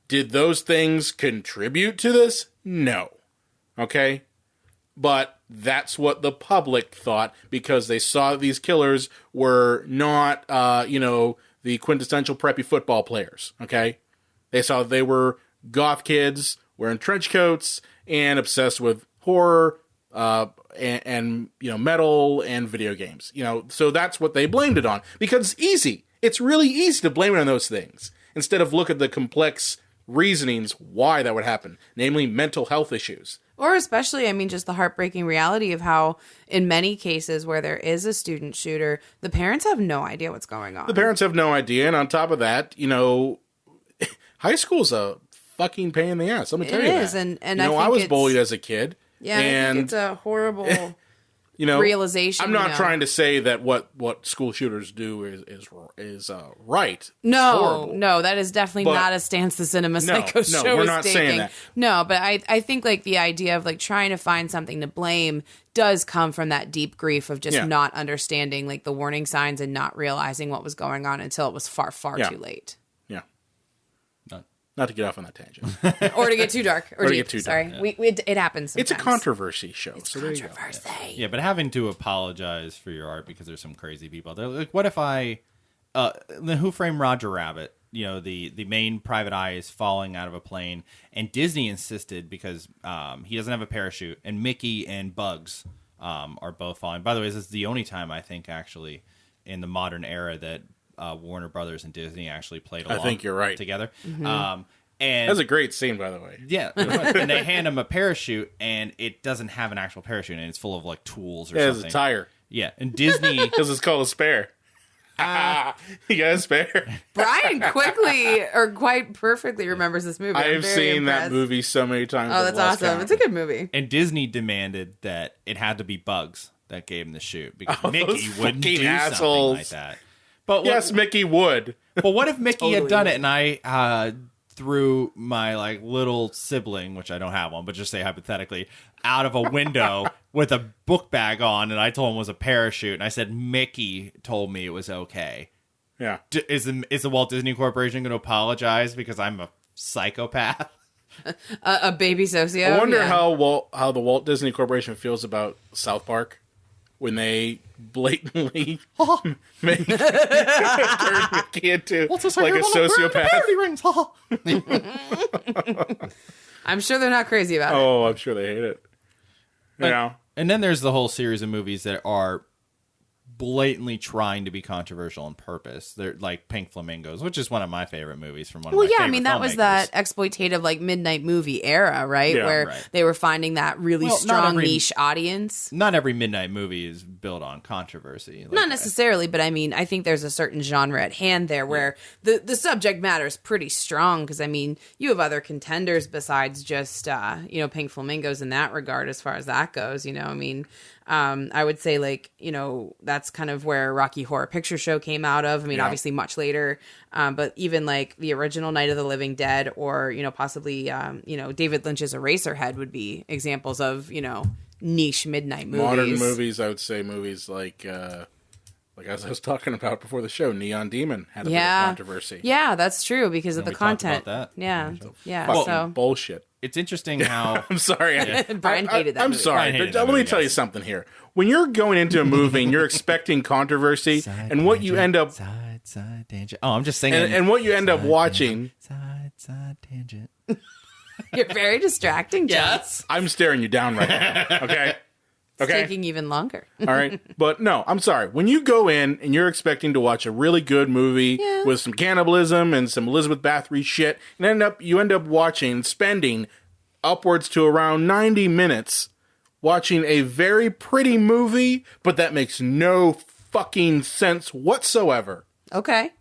Did those things contribute to this? No. Okay? But that's what the public thought because they saw these killers were not, the quintessential preppy football players. Okay? They saw they were goth kids wearing trench coats and obsessed with horror and metal and video games. So that's what they blamed it on because it's easy. It's really easy to blame it on those things instead of look at the complex reasonings why that would happen, namely mental health issues. Or especially, just the heartbreaking reality of how, in many cases where there is a student shooter, the parents have no idea what's going on. The parents have no idea, and on top of that, high school's a fucking pain in the ass. Let me tell you that. It is, and I think I was bullied as a kid. Yeah, and I think it's a horrible realization. I'm not trying to say that what school shooters do is right. No, that is definitely not a stance the Cinema Psycho show we're is not taking. saying that. No, but I think like the idea of like trying to find something to blame does come from that deep grief of just not understanding like the warning signs and not realizing what was going on until it was far too late. Yeah. Not to get off on that tangent. Or to get too dark. Or to deep. get too Sorry. dark. It happens sometimes. It's a controversy show. It's so there you go. controversy. Yeah, but having to apologize for your art because there's some crazy people. They're like, what if Who Framed Roger Rabbit? The main private eye is falling out of a plane, and Disney insisted because he doesn't have a parachute, and Mickey and Bugs are both falling. By the way, this is the only time I think actually in the modern era that Warner Brothers and Disney actually played along. I think you're right. Together. Mm-hmm. And that's a great scene, by the way. Yeah, and they hand him a parachute, and it doesn't have an actual parachute, and it's full of like tools or something. It's a tire. Yeah, and Disney because it's called a spare. You got a spare? Brian quite perfectly remembers this movie. I've seen that movie so many times. Oh, that's awesome! Count. It's a good movie. And Disney demanded that it had to be Bugs that gave him the shoot because Mickey wouldn't do something like that. But yes, Mickey would. But what if Mickey had done it and I threw my like little sibling, which I don't have one, but just say hypothetically, out of a window with a book bag on, and I told him it was a parachute, and I said Mickey told me it was okay. Yeah, is the Walt Disney Corporation going to apologize because I'm a psychopath? A baby socio. I wonder how the Walt Disney Corporation feels about South Park when they blatantly make turn Mickey into like a sociopath. I'm sure they're not crazy about it. Oh, I'm sure they hate it. And then there's the whole series of movies that are blatantly trying to be controversial on purpose. They're like Pink Flamingos, which is one of my favorite movies from one of my favorite that was filmmakers. that exploitative like midnight movie era, right? Yeah, where they were finding that really strong niche audience. Not every midnight movie is built on controversy. Like, not necessarily, but I think there's a certain genre at hand there where the subject matter is pretty strong because you have other contenders besides just Pink Flamingos in that regard as far as that goes. I would say that's kind of where Rocky Horror Picture Show came out of. Obviously much later, but even like the original Night of the Living Dead or, possibly, David Lynch's Eraserhead would be examples of, niche midnight movies. Modern movies, I would say movies like as I was talking about before the show, Neon Demon had a bit of controversy. Yeah, that's true because of the content. About that. Yeah. So bullshit. It's interesting how I'm sorry. Brian hated that. I'm movie. sorry, but let me tell you something here. When you're going into a movie and you're expecting controversy, and what you end up side tangent. Oh, I'm just singing. And what you end up watching. Side tangent. You're very distracting, Jess. Yes. I'm staring you down right now. Okay. It's Okay. taking even longer. All right. But no, I'm sorry. When you go in and you're expecting to watch a really good movie with some cannibalism and some Elizabeth Bathory shit, and you end up spending upwards to around 90 minutes watching a very pretty movie, but that makes no fucking sense whatsoever. Okay.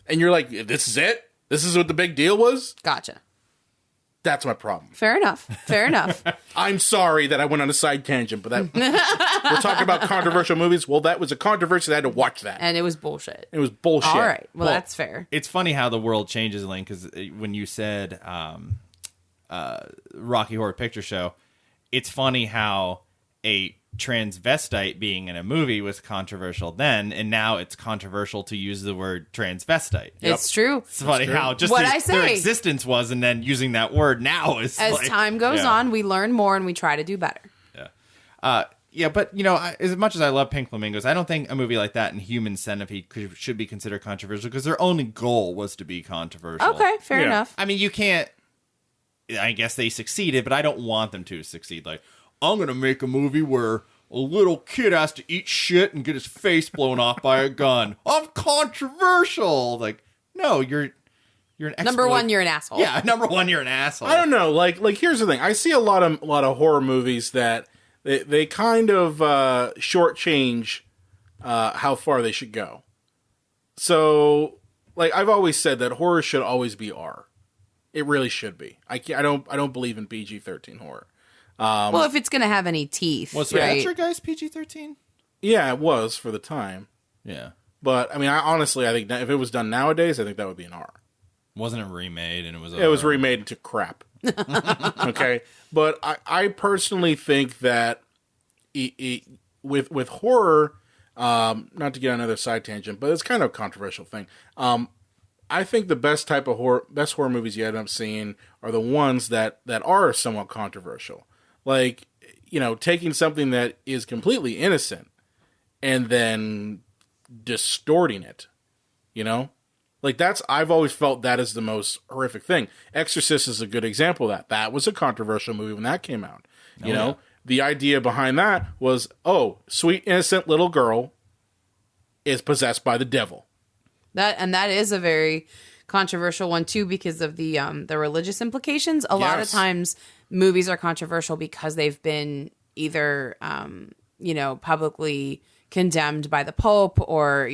And you're like, this is it? This is what the big deal was? Gotcha. That's my problem. Fair enough. Fair enough. I'm sorry that I went on a side tangent, but we're talking about controversial movies. Well, that was a controversy. I had to watch that. And it was bullshit. It was bullshit. All right. Well, that's fair. It's funny how the world changes, Elaine, because when you said Rocky Horror Picture Show, it's funny how a transvestite being in a movie was controversial then, and now it's controversial to use the word transvestite. It's true. It's funny how just What I their say. existence was, and then using that word now is As like, time goes on, we learn more and we try to do better. Yeah, but as much as I love Pink Flamingos, I don't think a movie like that and Human Centipede should be considered controversial because their only goal was to be controversial. Okay, fair Yeah. enough. I mean, you can't. I guess they succeeded, but I don't want them to succeed. Like, I'm gonna make a movie where a little kid has to eat shit and get his face blown off by a gun. I'm controversial. Like, no, you're an Number one, you're an asshole. Yeah, number one, you're an asshole. I don't know. Like here's the thing. I see a lot of horror movies that they kind of shortchange how far they should go. So, like I've always said that horror should always be R. It really should be. I don't believe in PG-13 horror. Well, if it's going to have any teeth, Was right? Rapture Guys PG-13? Yeah, it was for the time. Yeah. But I mean, I think if it was done nowadays, I think that would be an R. Wasn't it remade and it was? It was remade into crap. Okay, but I personally think that with horror, not to get on another side tangent, but it's kind of a controversial thing. I think the best horror movies you end up seeing are the ones that are somewhat controversial. Like, taking something that is completely innocent and then distorting it, Like I've always felt that is the most horrific thing. Exorcist is a good example of that. That was a controversial movie when that came out. Yeah. The idea behind that was, sweet innocent little girl is possessed by the devil. That is a very controversial one too because of the religious implications. A lot of times movies are controversial because they've been either publicly condemned by the Pope or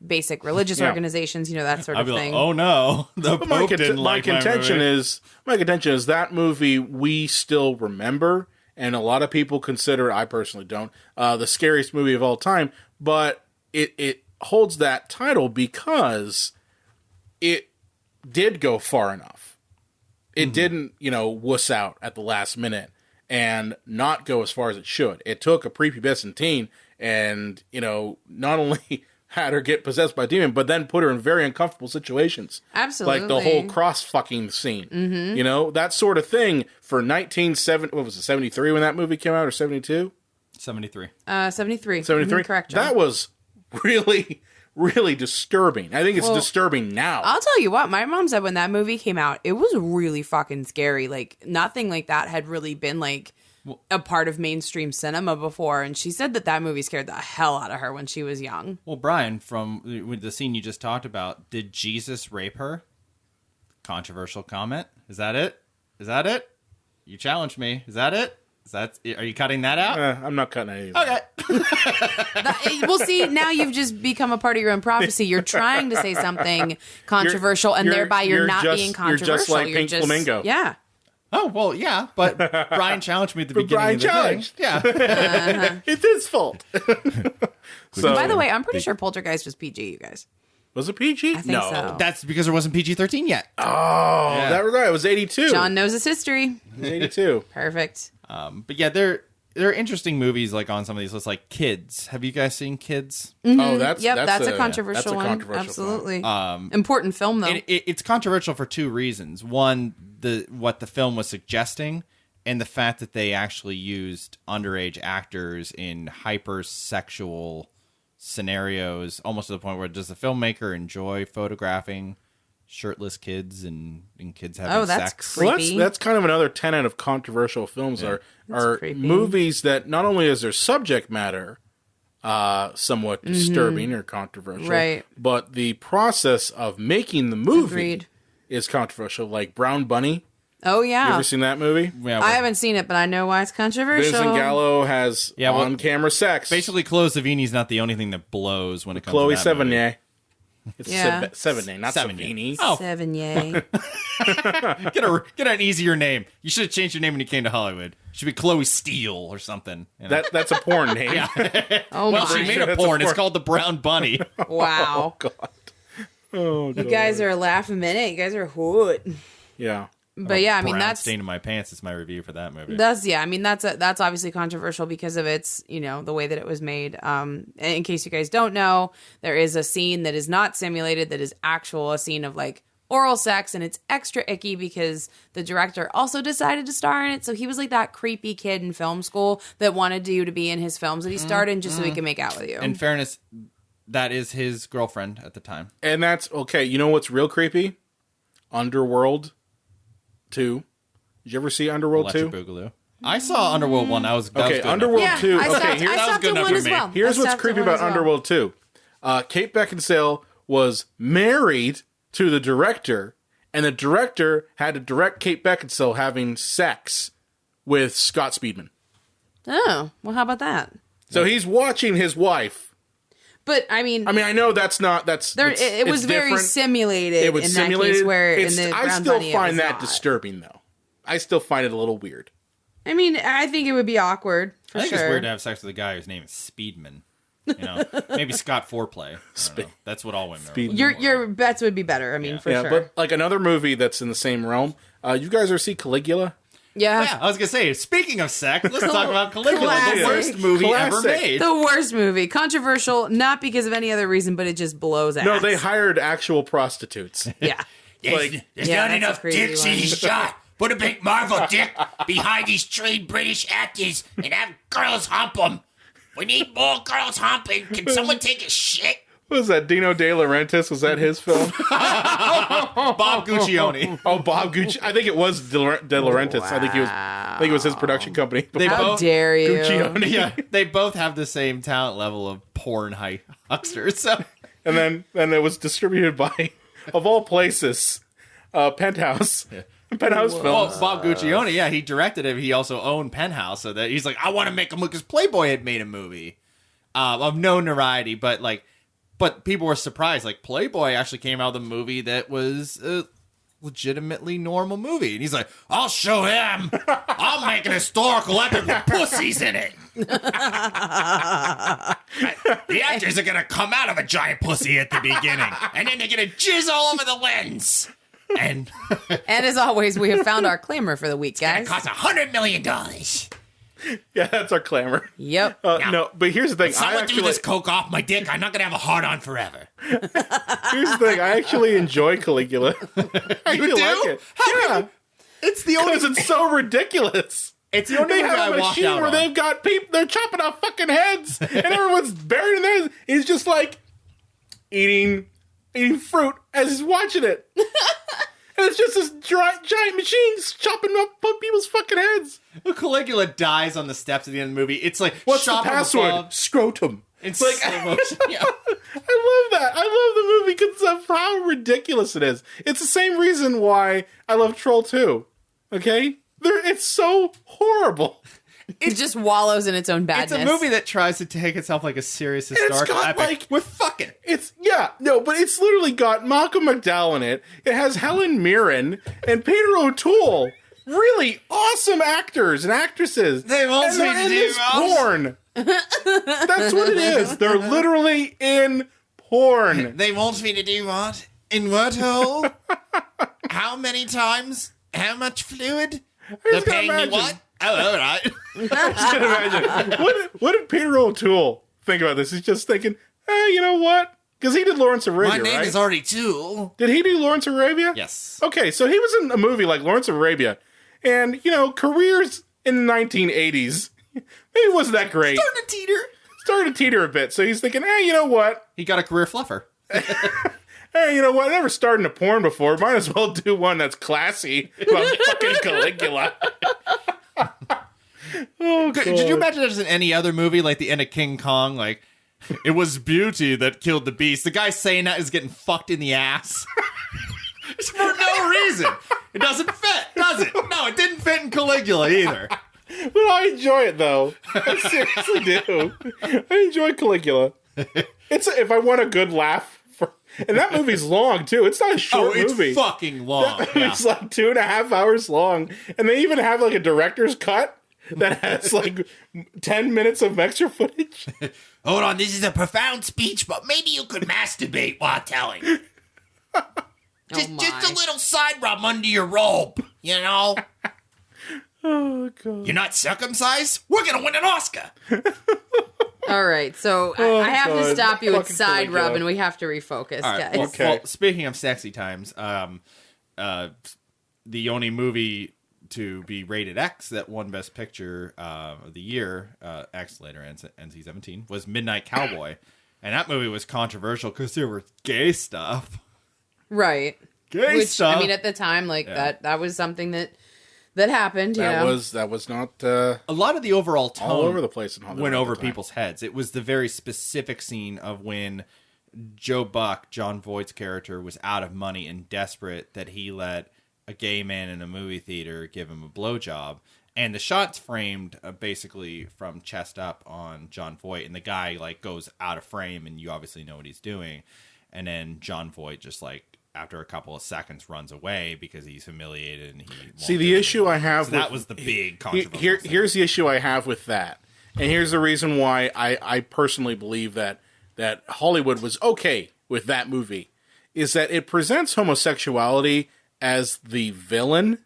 basic religious organizations, that sort of thing. Like, oh no, the Pope didn't like my contention movie. My contention is that movie we still remember, and a lot of people consider, I personally don't, the scariest movie of all time, but it holds that title because it did go far enough. It didn't, wuss out at the last minute and not go as far as it should. It took a prepubescent teen and, not only had her get possessed by a demon, but then put her in very uncomfortable situations. Absolutely. Like the whole cross fucking scene. Mm-hmm. That sort of thing for 73 when that movie came out, or 72? 73. 73. 73? Correct, John. That was really, really disturbing. I think it's disturbing now. I'll tell you what, my mom said when that movie came out, it was really fucking scary. Like, nothing like that had really been, like, a part of mainstream cinema before. And she said that movie scared the hell out of her when she was young. Well, Brian, with the scene you just talked about, did Jesus rape her? Controversial comment. Is that it? You challenged me. Is that it? Are you cutting that out? I'm not cutting any of that. Okay. Well, see, now you've just become a part of your own prophecy. You're trying to say something controversial, and thereby you're not being controversial. You're just like Pink Flamingo. Yeah. Oh, well, yeah, but Brian challenged me at the beginning of the challenged. thing. Yeah. It's his fault. So, By the way, I'm pretty sure Poltergeist was PG, you guys. was it PG? I think so. That's because there wasn't PG-13 yet. Oh, that was right. It was 82. John knows his history. It was 82. Perfect. But yeah, there are interesting movies like on some of these lists, like Kids. Have you guys seen Kids? Oh, that's a controversial one. Absolutely. Important film, though. It's controversial for two reasons. One, what the film was suggesting, and the fact that they actually used underage actors in hypersexual scenarios, almost to the point where does the filmmaker enjoy photographing shirtless kids and kids having that's sex. creepy. Well, that's kind of another tenet of controversial films are creepy. movies that not only is their subject matter somewhat disturbing or controversial, Right. but the process of making the movie Agreed. is controversial. Like Brown Bunny. Oh You yeah. ever seen that movie? Yeah, I haven't seen it, but I know why it's controversial. Vincent Gallo has Yeah, well, on-camera sex. basically, Chloe Savini's not the only thing that blows when it comes Chloe to that movie. Sevigny. It's Yeah. Sevigny, not Sevigny. Savini. Oh, 7 yay. get an easier name. You should have changed your name when you came to Hollywood. It should be Chloe Steele or something. You know? That's a porn name. Oh well, my. she made sure a that's a porn. It's porn. called The Brown Bunny. Wow. God. Oh, You guys are laughing minute. You guys are hood. Yeah. But yeah, I mean Brown that's stain in my pants. It's my review for that movie. I mean that's obviously controversial because of its, the way that it was made. In case you guys don't know, there is a scene that is not simulated, that is actual, a scene of like oral sex, and it's extra icky because the director also decided to star in it. So he was like that creepy kid in film school that wanted you to be in his films that he starred in just so he can make out with you. In fairness, that is his girlfriend at the time. And that's okay. You know what's real creepy? Underworld 2. Did you ever see Underworld 2? Electric Boogaloo. I saw Underworld 1. That was Okay, good Underworld yeah, 2. I stopped, Okay, I here's, stopped good at enough one for as me. well. here's I what's stopped at creepy one about as well. Underworld 2. Kate Beckinsale was married to the director, and the director had to direct Kate Beckinsale having sex with Scott Speedman. Oh, well, how about that? So he's watching his wife. But I mean, I know that's there, it was very different. simulated. It was in simulated. That case where in It's- the I Brown still Bunny, it was find that not. disturbing, though. I still find it a little weird. I mean, I think it would be awkward for I think sure. it's weird to have sex with a guy whose name is Speedman. Maybe Scott Foreplay. I don't know. That's what all women are. Your bets would be better. I mean, for Yeah, sure. but like another movie that's in the same realm. You guys ever see Caligula? Yeah, I was gonna say. Speaking of sex, let's talk about Caligula, Classic. the worst movie ever Classic. made. The worst movie. Controversial, not because of any other reason, but it just blows ass. No, they hired actual prostitutes. Yeah. Like, There's Yeah, not that's enough a crazy dicks in one. his shot. Put a big Marvel dick behind these trained British actors and have girls hump them. We need more girls humping. Can someone take a shit? what was that? Dino De Laurentiis? Was that his film? Bob Guccione. Oh, Bob Gucci. I think it was De Laurentiis. I think it was his production company. They How both, dare you? Guccione. yeah, they both have the same talent level of porn hucksters. So And then it was distributed by, of all places, Penthouse. Penthouse Films. well, Bob Guccione, yeah, he directed it. He also owned Penthouse, so that he's like, I want to make a movie because Playboy had made a movie of no notoriety, but people were surprised. Like Playboy actually came out with a movie that was a legitimately normal movie, and he's like, I'll show him. I'll make an historical epic with pussies in it. The actors are going to come out of a giant pussy at the beginning, and then they're going to jizz all over the lens. And And as always, we have found our clamor for the week, it guys. costs $100 million. Yeah, that's our clamor. Yep. No, but here's the thing. Someone do this coke off my dick. I'm not going to have a hard on forever. Here's the thing. I actually enjoy Caligula. I You do do? like it. Yeah, it's the only because it's so ridiculous. it's the only They movie have I a walked machine out where on. they've got people. They're chopping off fucking heads, and everyone's buried in there. He's just like eating fruit as he's watching it. And it's just this giant machine chopping up people's fucking heads. Caligula dies on the steps at the end of the movie. It's like What's shot the from password? above. Scrotum. It's like slow motion. Yeah. I love that. I love the movie because of how ridiculous it is. It's the same reason why I love Troll 2. Okay? It's so horrible. It just wallows in its own It's badness. a movie that tries to take itself like a serious historical got, epic like- with fucking. But it's literally got Malcolm McDowell in it. It has Helen Mirren and Peter O'Toole. Really awesome actors and actresses. They won't And see they're the in this demos. porn. That's what it is. They're literally in porn. They want me to do what? In what hole? How many times? How much fluid? They're just gotta paying me imagine. what? Oh, all right. Just can imagine. What did Peter O'Toole think about this? He's just thinking, you know what? Because he did Lawrence of Arabia, My name right? is already Tool. Did he do Lawrence of Arabia? Yes. Okay, so he was in a movie like Lawrence of Arabia, and careers in the 1980s maybe wasn't that great. Started to teeter a bit. So he's thinking, you know what? He got a career fluffer. Hey, you know what? I never starred in a porn before. Might as well do one that's classy about fucking Caligula. Oh, God. Could you imagine this in any other movie, like the end of King Kong? Like, it was beauty that killed the beast. The guy saying that is getting fucked in the ass. It's for no reason. It doesn't fit, does it? No, it didn't fit in Caligula either. But I enjoy it, though. I seriously do. I enjoy Caligula. If I want a good laugh, and that movie's long, too. It's not a short movie. It's fucking long. It's like 2.5 hours long. And they even have like a director's cut that has like 10 minutes of extra footage. Hold on, this is a profound speech, but maybe you could masturbate while telling. Just a little side rub under your robe, you know? Oh, God. You're not circumcised? We're gonna win an Oscar. All right, so I have to stop you with side rub, and we have to refocus, All right, guys. well, speaking of sexy times, the only movie to be rated X that won Best Picture of the year, X later NC-17, was Midnight Cowboy. And that movie was controversial because there was gay stuff. Right. Gay stuff. I mean, at the time, like that was something that happened. That was not a lot of the overall tone all over the place in Hollywood went at over the time. people's heads. It was the very specific scene of when Joe Buck, John Voight's character, was out of money and desperate that he let a gay man in a movie theater give him a blowjob. And the shot's framed basically from chest up on John Voight, and the guy like goes out of frame, and you obviously know what he's doing. And then John Voight just like after a couple of seconds runs away because he's humiliated. And see the issue I have. So with, that was the big controversy. Here's the issue I have with that, and here's the reason why I personally believe that Hollywood was okay with that movie, is that it presents homosexuality as the villain.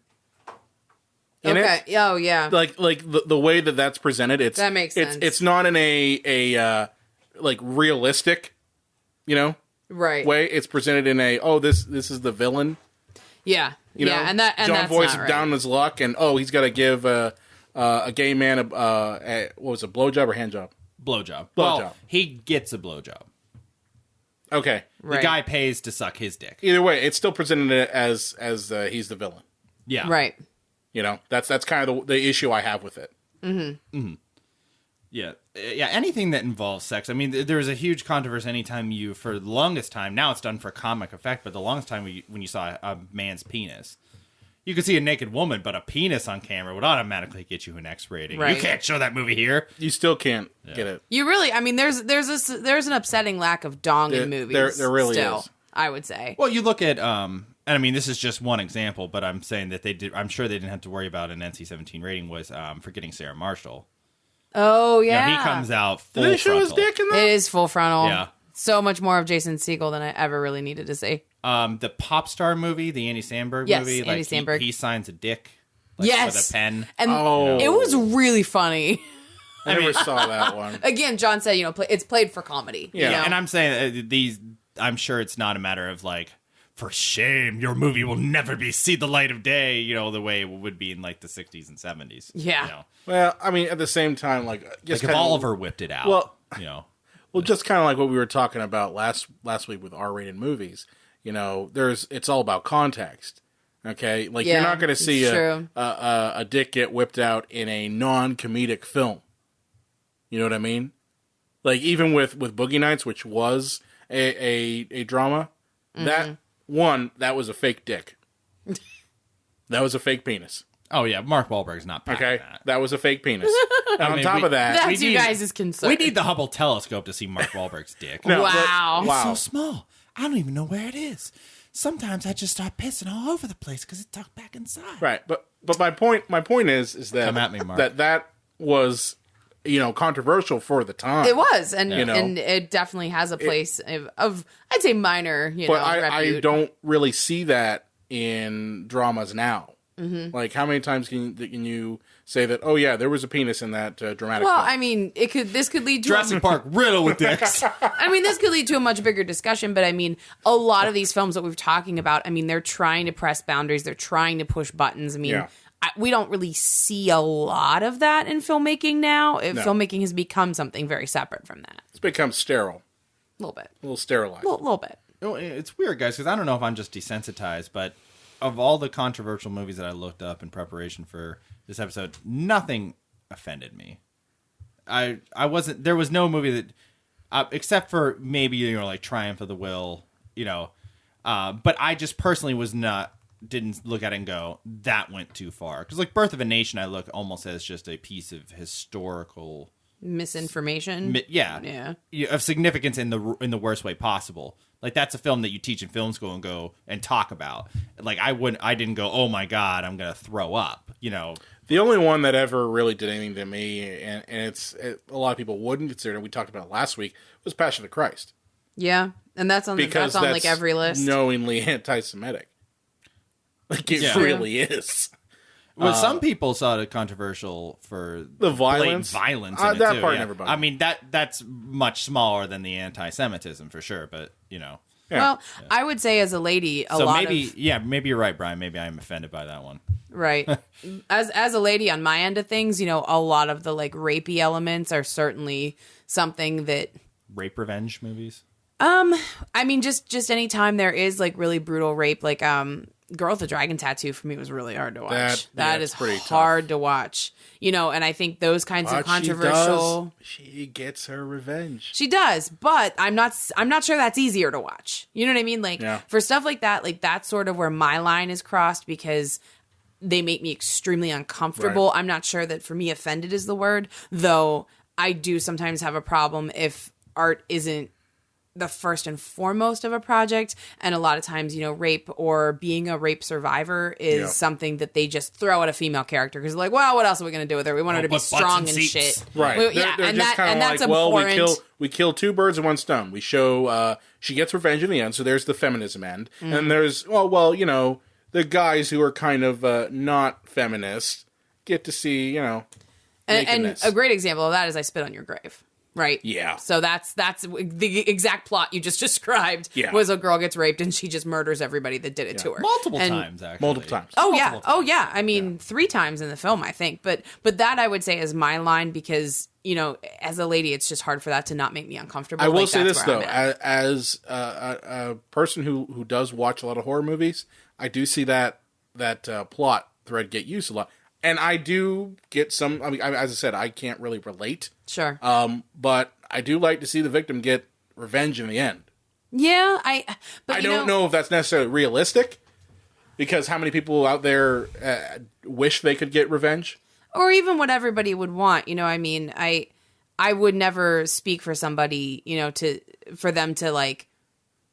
Okay. Oh, yeah. Like the way that's presented, that makes sense. It's not in a like realistic, right way. It's presented in a this is the villain. Yeah. You know? And John that's Voight's not right. down on his luck, and he's got to give a gay man a blowjob or hand job? Blowjob. Blowjob. Well, he gets a blowjob. Okay. Right. The guy pays to suck his dick. Either way, it's still presented as he's the villain. Yeah. Right. That's kind of the issue I have with it. Mm-hmm. Mm-hmm. Yeah. Yeah, anything that involves sex. I mean, there was a huge controversy anytime for the longest time, now it's done for comic effect, but the longest time when you saw a man's penis. You could see a naked woman, but a penis on camera would automatically get you an X rating. Right. You can't show that movie here. You still can't get it. You really, I mean, there's an upsetting lack of dong in movies. There really still, is. I would say. Well, you look at, and I mean, this is just one example, but I'm saying that I'm sure they didn't have to worry about an NC-17 rating was Forgetting Sarah Marshall. Oh, yeah. He comes out full Did they show frontal. his dick in that? It is full frontal. Yeah. So much more of Jason Segel than I ever really needed to see. The Pop Star movie, the Andy Samberg Yes, movie, Andy like Samberg. he signs a dick with Yes. a pen. And it was really funny. I never saw that one. Again, John said, it's played for comedy. Yeah. you know? And I'm saying I'm sure it's not a matter of like, for shame, your movie will never see the light of day, the way it would be in like the 60s and 70s. Yeah. Well, I mean, at the same time, just Like if Oliver whipped it out. Well, well, just kind of like what we were talking about last week with R-rated movies. It's all about context. Okay, like you're not going to see a dick get whipped out in a non-comedic film. You know what I mean? Like even with Boogie Nights, which was a drama, that was a fake dick. That was a fake penis. Oh yeah, Mark Wahlberg's not packing Okay, that was a fake penis. And on top of that, that's you guys' concern. We need the Hubble telescope to see Mark Wahlberg's dick. No, wow. It's so small. I don't even know where it is. Sometimes I just start pissing all over the place because it's tucked back inside. right? But my point is that Come at me, Mark. that was controversial for the time. It was, and and it definitely has a place of I'd say minor, but I repute. don't really see that in dramas now. Mm-hmm. Like, how many times can you say that? Oh yeah, there was a penis in that dramatic. Well, film. I mean, this could lead to Jurassic Park riddled with dicks. I mean, this could lead to a much bigger discussion, but I mean, a lot of these films that we're talking about, I mean, they're trying to press boundaries, they're trying to push buttons. I mean, we don't really see a lot of that in filmmaking now. Filmmaking has become something very separate from that. It's become sterile, A little bit. a little sterilized. A little bit. It's weird, guys, because I don't know if I'm just desensitized, but of all the controversial movies that I looked up in preparation for this episode, nothing offended me. I wasn't. There was no movie that, except for maybe like Triumph of the Will, but I just personally didn't look at it and go, that went too far. Because like Birth of a Nation, I look almost as just a piece of historical misinformation. Of significance in the worst way possible. Like that's a film that you teach in film school and go and talk about. Like I didn't go, oh my God, I'm gonna throw up. The only one that ever really did anything to me, and a lot of people wouldn't consider it, we talked about it last week, was Passion of the Christ. Yeah, and that's on like every list. Knowingly anti-Semitic. Like it really is. Well, some people saw it controversial for the violence. Violence. That part never bothered me. I mean, that's much smaller than the anti-Semitism for sure, but Yeah. Well, I would say as a lady, maybe you're right, Brian. Maybe I'm offended by that one. Right. As a lady on my end of things, a lot of the like rapey elements are certainly something that rape revenge movies. I mean, just anytime there is like really brutal rape, like Girl with the Dragon Tattoo for me was really hard to watch. That is pretty hard to watch. And I think those kinds of controversial. She gets her revenge. She does, but I'm not sure that's easier to watch. You know what I mean? Like for stuff like that's sort of where my line is crossed because they make me extremely uncomfortable. Right. I'm not sure that for me offended is the word, though I do sometimes have a problem if art isn't the first and foremost of a project. And a lot of times, rape or being a rape survivor is something that they just throw at a female character because like, well, what else are we going to do with her? We want her to be strong and shit. Right. They're just that's like, well, we kill two birds with one stone. We show she gets revenge in the end. So there's the feminism end. Mm. And there's, the guys who are kind of not feminists get to see, and a great example of that is I Spit on Your Grave. Right. Yeah. So that's the exact plot you just described. Yeah. Was a girl gets raped and she just murders everybody that did it to her multiple times. Actually, multiple times. Oh yeah. I mean, 3 times in the film, I think. But that I would say is my line because as a lady, it's just hard for that to not make me uncomfortable. I will say this though, as a person who does watch a lot of horror movies, I do see that plot thread get used a lot. And I do get some, as I said, I can't really relate. Sure. But I do like to see the victim get revenge in the end. Yeah, I don't know if that's necessarily realistic, because how many people out there wish they could get revenge? Or even what everybody would want, I mean, I would never speak for somebody, for them to like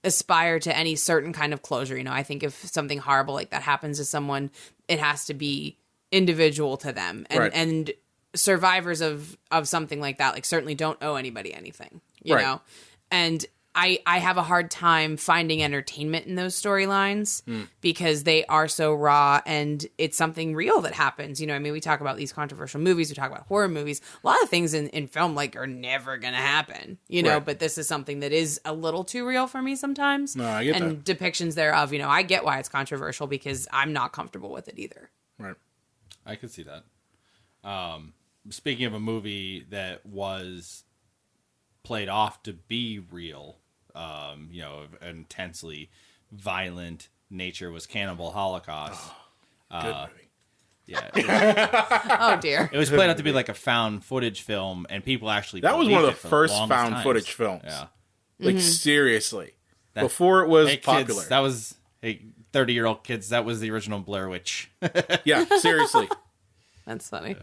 aspire to any certain kind of closure. I think if something horrible like that happens to someone, it has to be individual to them, and survivors of something like that like certainly don't owe anybody anything, you know. And I have a hard time finding entertainment in those storylines because they are so raw and it's something real that happens. I mean, we talk about these controversial movies, we talk about horror movies, a lot of things in film like are never gonna happen, but this is something that is a little too real for me sometimes. No, I get and that. Depictions thereof, I get why it's controversial because I'm not comfortable with it either. Right. I could see that. Speaking of a movie that was played off to be real, intensely violent nature was Cannibal Holocaust. Good movie. Yeah. Oh dear. It was played out to be like a found footage film, and people actually that was one of the first found footage films. Yeah. Like seriously, before it was popular. Kids, that was 30-year-old kids. That was the original Blair Witch. Yeah, seriously. That's funny.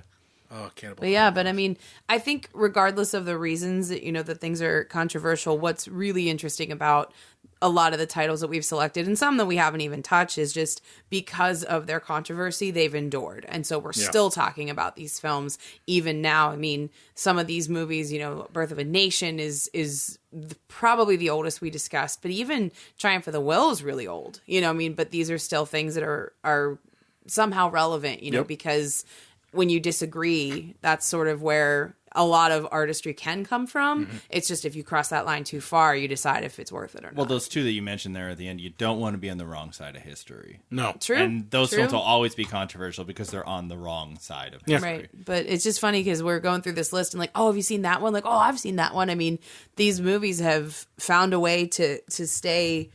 Oh, Cannibal. But yeah, but I mean, I think regardless of the reasons that, that things are controversial, what's really interesting about a lot of the titles that we've selected and some that we haven't even touched is just because of their controversy, they've endured. And so we're still talking about these films even now. I mean, some of these movies, Birth of a Nation is probably the oldest we discussed, but even Triumph of the Will is really old, but these are still things that are somehow relevant, because when you disagree, that's sort of where a lot of artistry can come from. It's just if you cross that line too far, you decide if it's worth it or not. Well, those two that you mentioned there at the end, you don't want to be on the wrong side of history. No. True. And those True. films will always be controversial because they're on the wrong side of history. Right. But it's just funny because we're going through this list and like, oh, have you seen that one? Like, oh, I've seen that one. I mean, these movies have found a way to stay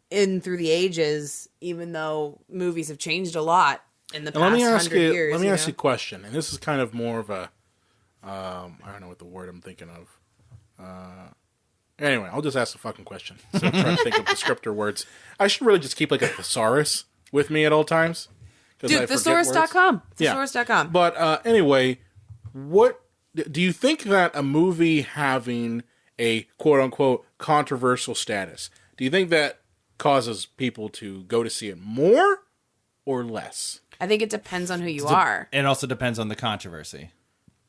in through the ages, even though movies have changed a lot in the past 100 years. Let me ask you a question, and this is kind of more of a, I don't know what the word I'm thinking of. Anyway, I'll just ask the fucking question. So I'm trying to think of descriptor words. I should really just keep like a thesaurus with me at all times. Dude, thesaurus.com. Thesaurus.com. But anyway, what do you think that a movie having a quote unquote controversial status, do you think that causes people to go to see it more or less? I think it depends on who you are. It also depends on the controversy.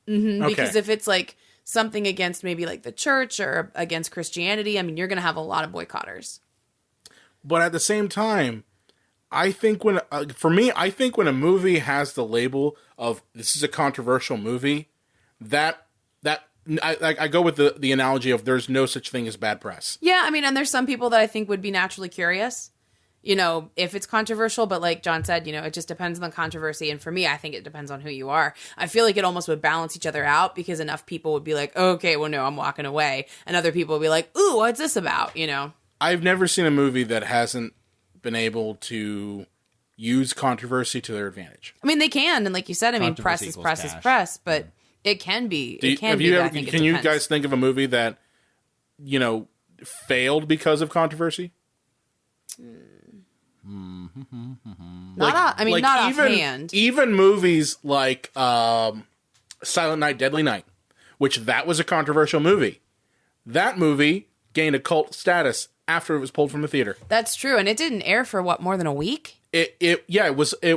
Because if it's like something against maybe like the church or against Christianity, I mean, you're going to have a lot of boycotters. But at the same time, I think when I think when a movie has the label of this is a controversial movie, I go with the analogy of there's no such thing as bad press. Yeah, I mean, and there's some people that I think would be naturally curious, you know, if it's controversial. But like John said, you know, it just depends on the controversy. And for me, I think it depends on who you are. I feel like it almost would balance each other out because enough people would be like, okay, well, no, I'm walking away. And other people would be like, ooh, what's this about, you know? I've never seen a movie that hasn't been able to use controversy to their advantage. I mean, they can. And like you said, I mean, press Controversy is equals press is cash. press. But it can be. Can you guys think of a movie that, you know, failed because of controversy? Not offhand. Even movies like Silent Night, Deadly Night, which that was a controversial movie. That movie gained a cult status after it was pulled from the theater. That's true, and it didn't air for what, more than a week? It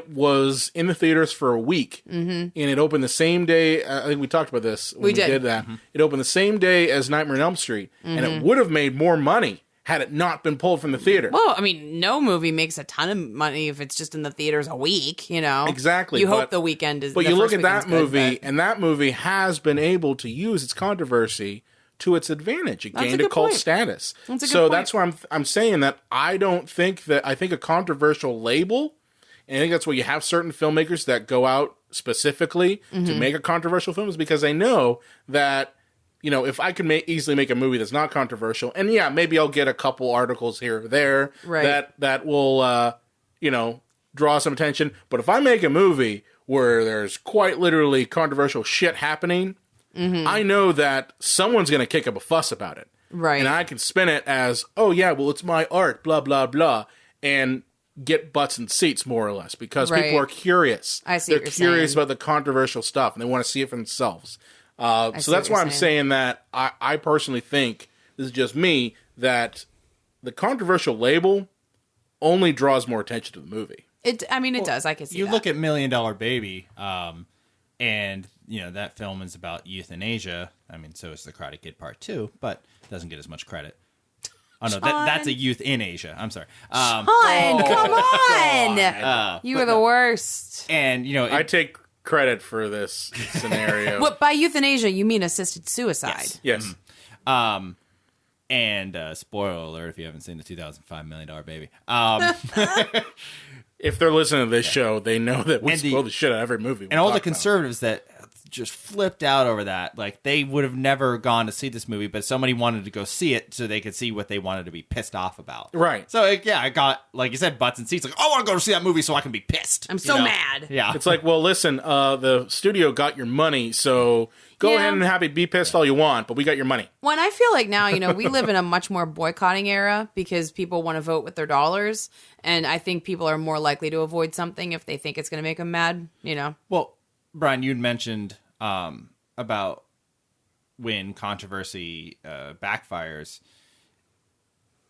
was in the theaters for a week, and it opened the same day. I think we talked about this when we did that. It opened the same day as Nightmare on Elm Street, and it would have made more money had it not been pulled from the theater. Well, I mean, no movie makes a ton of money if it's just in the theaters a week, you know? Exactly. You hope the weekend is... But you look at that movie, and that movie has been able to use its controversy to its advantage. It gained a cult status. That's why I'm saying that I think a controversial label, and I think that's why you have certain filmmakers that go out specifically to make a controversial film, is because they know that, you know, if I can easily make a movie that's not controversial, and yeah, maybe I'll get a couple articles here or there that will, you know, draw some attention. But if I make a movie where there's quite literally controversial shit happening, I know that someone's going to kick up a fuss about it. Right. And I can spin it as, oh yeah, well, it's my art, blah, blah, blah, and get butts and seats, more or less, because people are curious. I see They're curious about the controversial stuff, and they want to see it for themselves. So that's why I'm saying that I personally think, this is just me, that the controversial label only draws more attention to the movie. It does. I can see you that. look at $1 Million Baby, and you know that film is about euthanasia. I mean, so is The Karate Kid Part 2, but doesn't get as much credit. Oh no, that's a youth in Asia. I'm sorry. Come on! You are the worst. And you know, I take credit for this scenario. What, by euthanasia you mean assisted suicide? Yes. And spoiler alert if you haven't seen the 2005 $1 Million Baby. If they're listening to this show, they know that we spoil the shit out of every movie. And all the conservatives that just flipped out over that, like they would have never gone to see this movie, but somebody wanted to go see it so they could see what they wanted to be pissed off about. Right. So I got, like you said, butts and seats. Like, I want to go see that movie so I can be pissed. I'm so mad. Yeah. It's like, well, listen, the studio got your money, so go ahead and be pissed all you want, but we got your money. Well, and I feel like now, you know, we live in a much more boycotting era because people want to vote with their dollars, and I think people are more likely to avoid something if they think it's going to make them mad, you know? Well, Brian, you'd mentioned about when controversy backfires.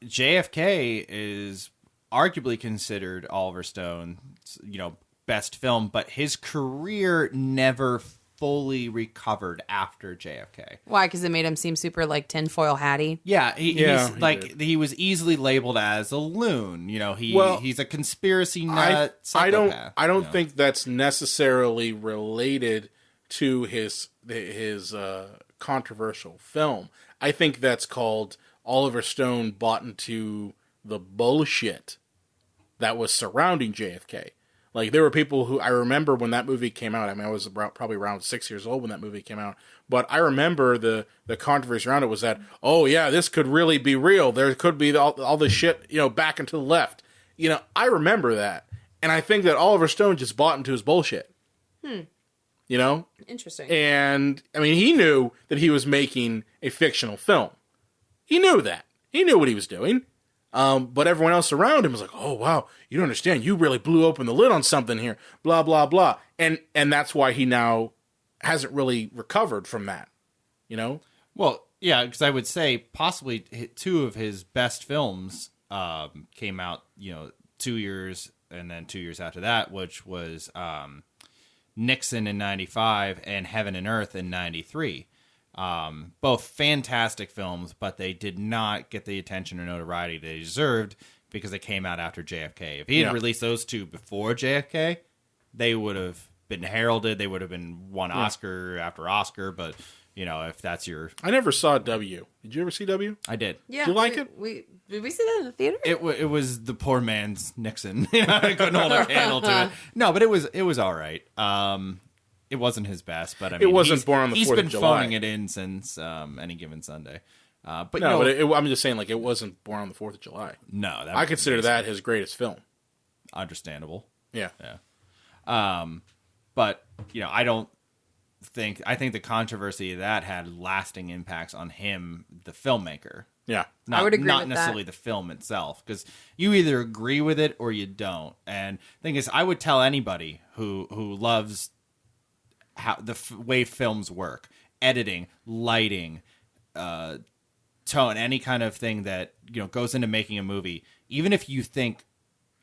JFK is arguably considered Oliver Stone's, you know, best film, but his career never fully recovered after JFK. Why? Because it made him seem super like tinfoil hatty. Yeah, he was easily labeled as a loon. You know, he's a conspiracy nut. I don't think that's necessarily related to his controversial film. I think that's called Oliver Stone bought into the bullshit that was surrounding JFK. Like, there were people who, I remember when that movie came out, I mean, I was probably around 6 years old when that movie came out, but I remember the controversy around it was that, oh yeah, this could really be real. There could be all this shit, back and to the left. I remember that. And I think that Oliver Stone just bought into his bullshit. Interesting. And, I mean, he knew that he was making a fictional film. He knew that. He knew what he was doing. But everyone else around him was like, oh, wow, you don't understand. You really blew open the lid on something here. Blah, blah, blah. And that's why he now hasn't really recovered from that, Well, yeah, because I would say possibly two of his best films came out, 2 years and then 2 years after that, which was Nixon in 95 and Heaven and Earth in 93. Both fantastic films, but they did not get the attention or notoriety they deserved because they came out after JFK. If he had released those two before JFK, they would have been heralded. They would have been won Oscar after Oscar. But if that's your, I never saw W. Did you ever see W? I did. Yeah, did you like it? Did we see that in the theater? It was the poor man's Nixon. I couldn't hold a candle to it. No, but it was all right. It wasn't his best, but I mean, it wasn't born on the 4th of July. He's been phoning it in since Any Given Sunday. But no, I'm just saying, like, it wasn't born on the 4th of July. No, I consider that his greatest film. Understandable. Yeah. But I think the controversy of that had lasting impacts on him, the filmmaker. Yeah. I would agree not with necessarily that. the film itself, because you either agree with it or you don't. And the thing is, I would tell anybody who loves how the way films work, editing, lighting, tone, any kind of thing that goes into making a movie, even if you think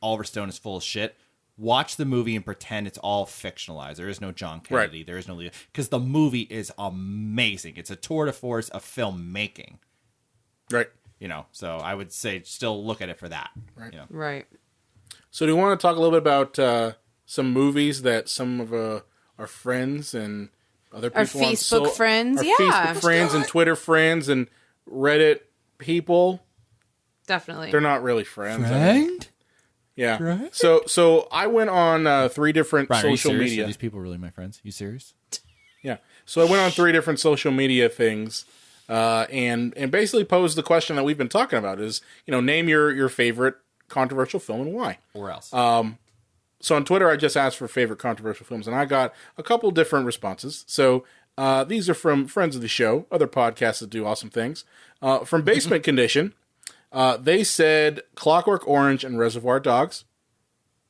Oliver Stone is full of shit, watch the movie and pretend it's all fictionalized. There is no John Kennedy. Right. There is no Leo, because the movie is amazing. It's a tour de force of filmmaking. Right. So I would say still look at it for that. Right. Right. So do you want to talk a little bit about some movies that some of our friends and other people Our Facebook friends, Facebook friends and Twitter friends and Reddit people? Definitely. They're not really friends. Friend? Yeah. Right. So I went on 3 different Brian, social are you serious? media. Are these people really my friends? You serious? Yeah. So I went on 3 different social media things, and basically posed the question that we've been talking about: is name your favorite controversial film and why. Or else. So on Twitter, I just asked for favorite controversial films, and I got a couple different responses. So these are from friends of the show, other podcasts that do awesome things. From Basement Condition, they said Clockwork Orange and Reservoir Dogs.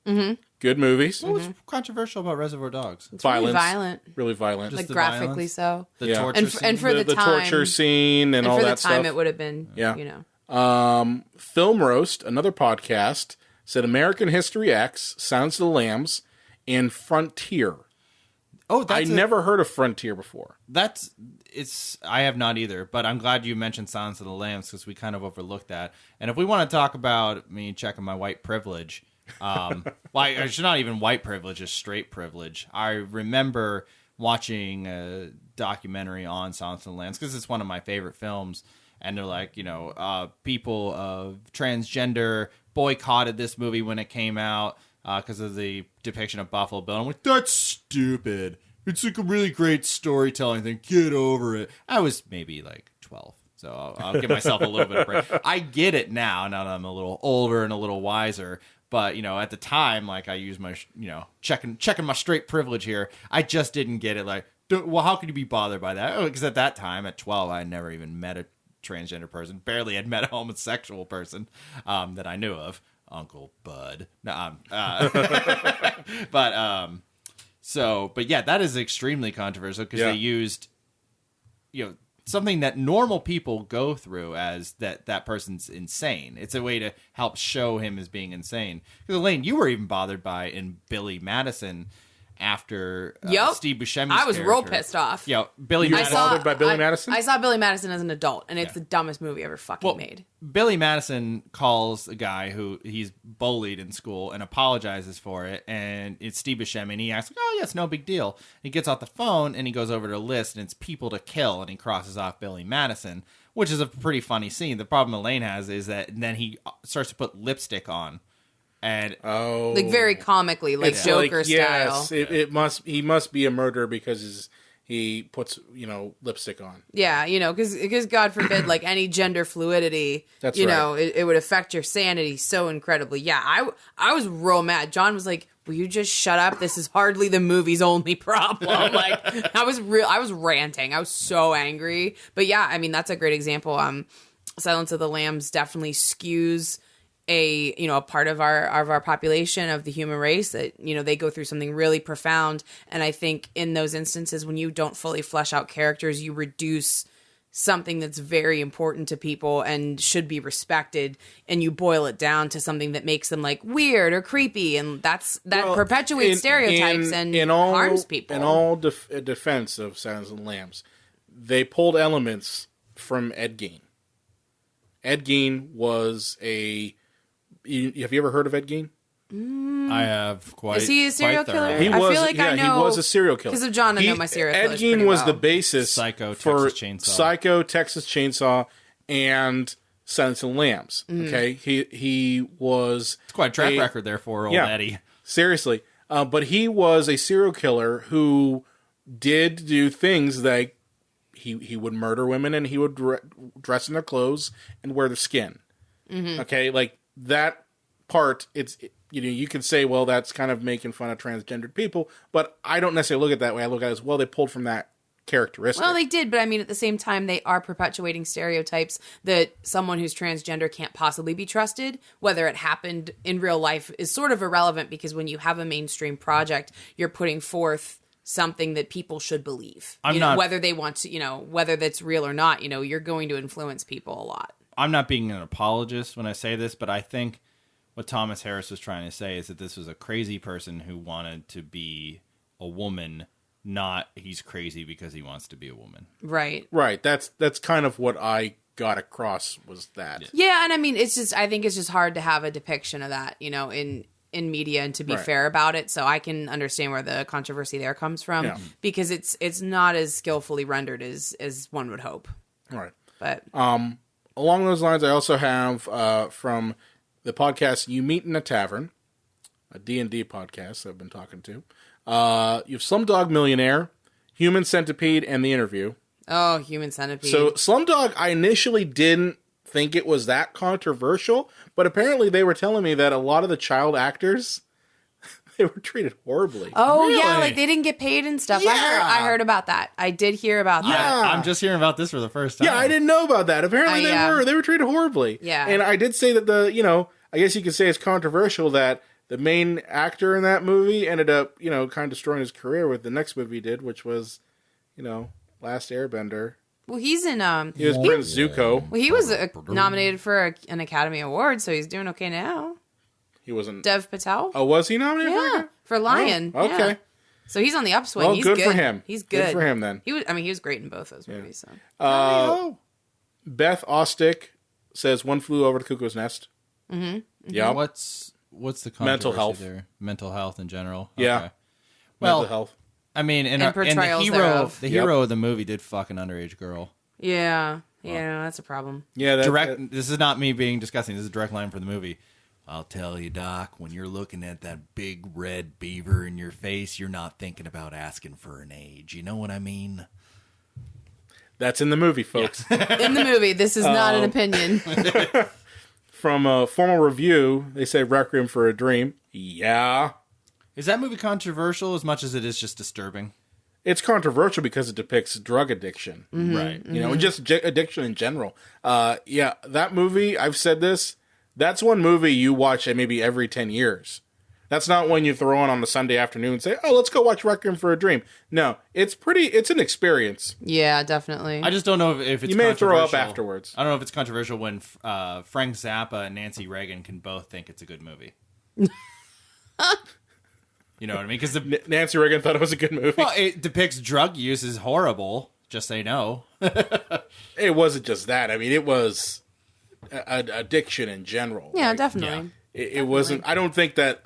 Mm-hmm. Good movies. What was controversial about Reservoir Dogs? It's really violent. Really violent. Like the graphically violence? so. The torture scene? And for the time. torture scene and all that stuff. For the time, it would have been, Film Roast, another podcast, said American History X, Sounds of the Lambs, and Frontier. Oh, I never heard of Frontier before. I have not either, but I'm glad you mentioned Silence of the Lambs because we kind of overlooked that. And if we want to talk about me checking my white privilege, I should not even white privilege, just straight privilege. I remember watching a documentary on Silence of the Lambs because it's one of my favorite films. And they're like, people of transgender boycotted this movie when it came out because of the depiction of Buffalo Bill. I'm like, that's stupid. It's like a really great storytelling thing. Get over it. I was maybe like 12, so I'll give myself a little bit of break. I get it now that I'm a little older and a little wiser. But, at the time, like, I used my, checking my straight privilege here. I just didn't get it. Like, well, how could you be bothered by that? Because at that time, at 12, I had never even met a transgender person. Barely had met a homosexual person that I knew of. Uncle Bud. No, but yeah, that is extremely controversial because they used, something that normal people go through as that person's insane. It's a way to help show him as being insane. Because Elaine, you were even bothered by in Billy Madison after Yep. Steve Buscemi's I was real character. pissed off. Yeah, Billy You were Madison. bothered by Billy Madison? I saw Billy Madison as an adult, and it's the dumbest movie ever fucking made. Billy Madison calls a guy who he's bullied in school and apologizes for it, and it's Steve Buscemi, and he asks, "Oh, yeah, it's no big deal." He gets off the phone and he goes over to a list, and it's people to kill, and he crosses off Billy Madison, which is a pretty funny scene. The problem Elaine has is that then he starts to put lipstick on, and Like very comically, like It's Joker like, style. yes, he must be a murderer because he puts lipstick on. Yeah, because God forbid, like any gender fluidity, That's it would affect your sanity so incredibly. Yeah, I was real mad. John was like, "Will you just shut up? This is hardly the movie's only problem." Like, I was ranting. I was so angry. But yeah, I mean, that's a great example. Silence of the Lambs definitely skews a part of our population, of the human race, that they go through something really profound. And I think in those instances when you don't fully flesh out characters, you reduce something that's very important to people and should be respected, and you boil it down to something that makes them like weird or creepy, and that perpetuates stereotypes and harms people. In all defense of Silence of the Lambs, they pulled elements from Ed Gein. Ed Gein was have you ever heard of Ed Gein? I have quite. Is he a serial killer? He I was, feel like I know. he was a serial killer. Because of John, I know my serial Ed killers Gein pretty was well. the basis Psycho, for Texas Chainsaw. Psycho, Texas Chainsaw, and Silence of the Lambs. Mm. Okay, he was. It's quite a track record there for old Eddie. Seriously, but he was a serial killer who did do things like he would murder women, and he would dress in their clothes and wear their skin. Mm-hmm. Okay, like that part, you can say, well, that's kind of making fun of transgendered people, but I don't necessarily look at it that way. I look at it as, well, they pulled from that characteristic. Well, they did, but I mean, at the same time, they are perpetuating stereotypes that someone who's transgender can't possibly be trusted. Whether it happened in real life is sort of irrelevant, because when you have a mainstream project, you're putting forth something that people should believe. Whether they want to, whether that's real or not, you're going to influence people a lot. I'm not being an apologist when I say this, but I think what Thomas Harris was trying to say is that this was a crazy person who wanted to be a woman, not he's crazy because he wants to be a woman. Right. Right. That's kind of what I got across, was that. Yeah, and I mean, I think it's just hard to have a depiction of that, in media, and to be fair about it. So I can understand where the controversy there comes from, because it's not as skillfully rendered as one would hope. Right. But along those lines, I also have from the podcast You Meet in a Tavern, a D&D podcast I've been talking to. You have Slumdog Millionaire, Human Centipede, and The Interview. Oh, Human Centipede. So Slumdog, I initially didn't think it was that controversial, but apparently they were telling me that a lot of the child actors, they were treated horribly. Oh, Really? yeah, like they didn't get paid and stuff. Yeah. I heard about that. I did hear about that. I'm just hearing about this for the first time. Yeah, I didn't know about that. Apparently yeah. they were treated horribly. Yeah. And I did say that I guess you could say it's controversial that the main actor in that movie ended up, kind of destroying his career with the next movie he did, which was, Last Airbender. Well, he's in He was Prince Zuko. Well, he was nominated for an Academy Award, so he's doing okay now. He wasn't. Dev Patel. Oh, was he nominated? Yeah, for Lion. Oh, okay. Yeah. So he's on the upswing. Well, he's good for him. He's good. Good for him then. He was great in both those movies. So. Beth Ostick says One Flew Over the Cuckoo's Nest. Mm-hmm. Yeah. What's the controversy Mental health. there? Mental health in general. Yeah. Okay. Well, Mental health. I mean, and the portrayals hero, thereof. hero of the movie did fuck an underage girl. Yeah, that's a problem. Yeah, This is not me being disgusting. This is a direct line from the movie. I'll tell you, Doc, when you're looking at that big red beaver in your face, you're not thinking about asking for an age. You know what I mean? That's in the movie, folks. In the movie, this is not an opinion. From a formal review, they say Requiem for a Dream. Yeah. Is that movie controversial as much as it is just disturbing? It's controversial because it depicts drug addiction. Mm-hmm. Right. And just addiction in general. Yeah, that movie, I've said this, that's one movie you watch maybe every 10 years. That's not one you throw on a Sunday afternoon and say, oh, let's go watch Requiem for a Dream. No, it's an experience. Yeah, definitely. I just don't know if it's You may throw up controversial. afterwards. I don't know if it's controversial when Frank Zappa and Nancy Reagan can both think it's a good movie. You know what I mean? Because Nancy Reagan thought it was a good movie. well, it depicts drug use as horrible. Just say no. It wasn't just that. I mean, it was addiction in general. Yeah, Like, definitely. It wasn't. I don't think that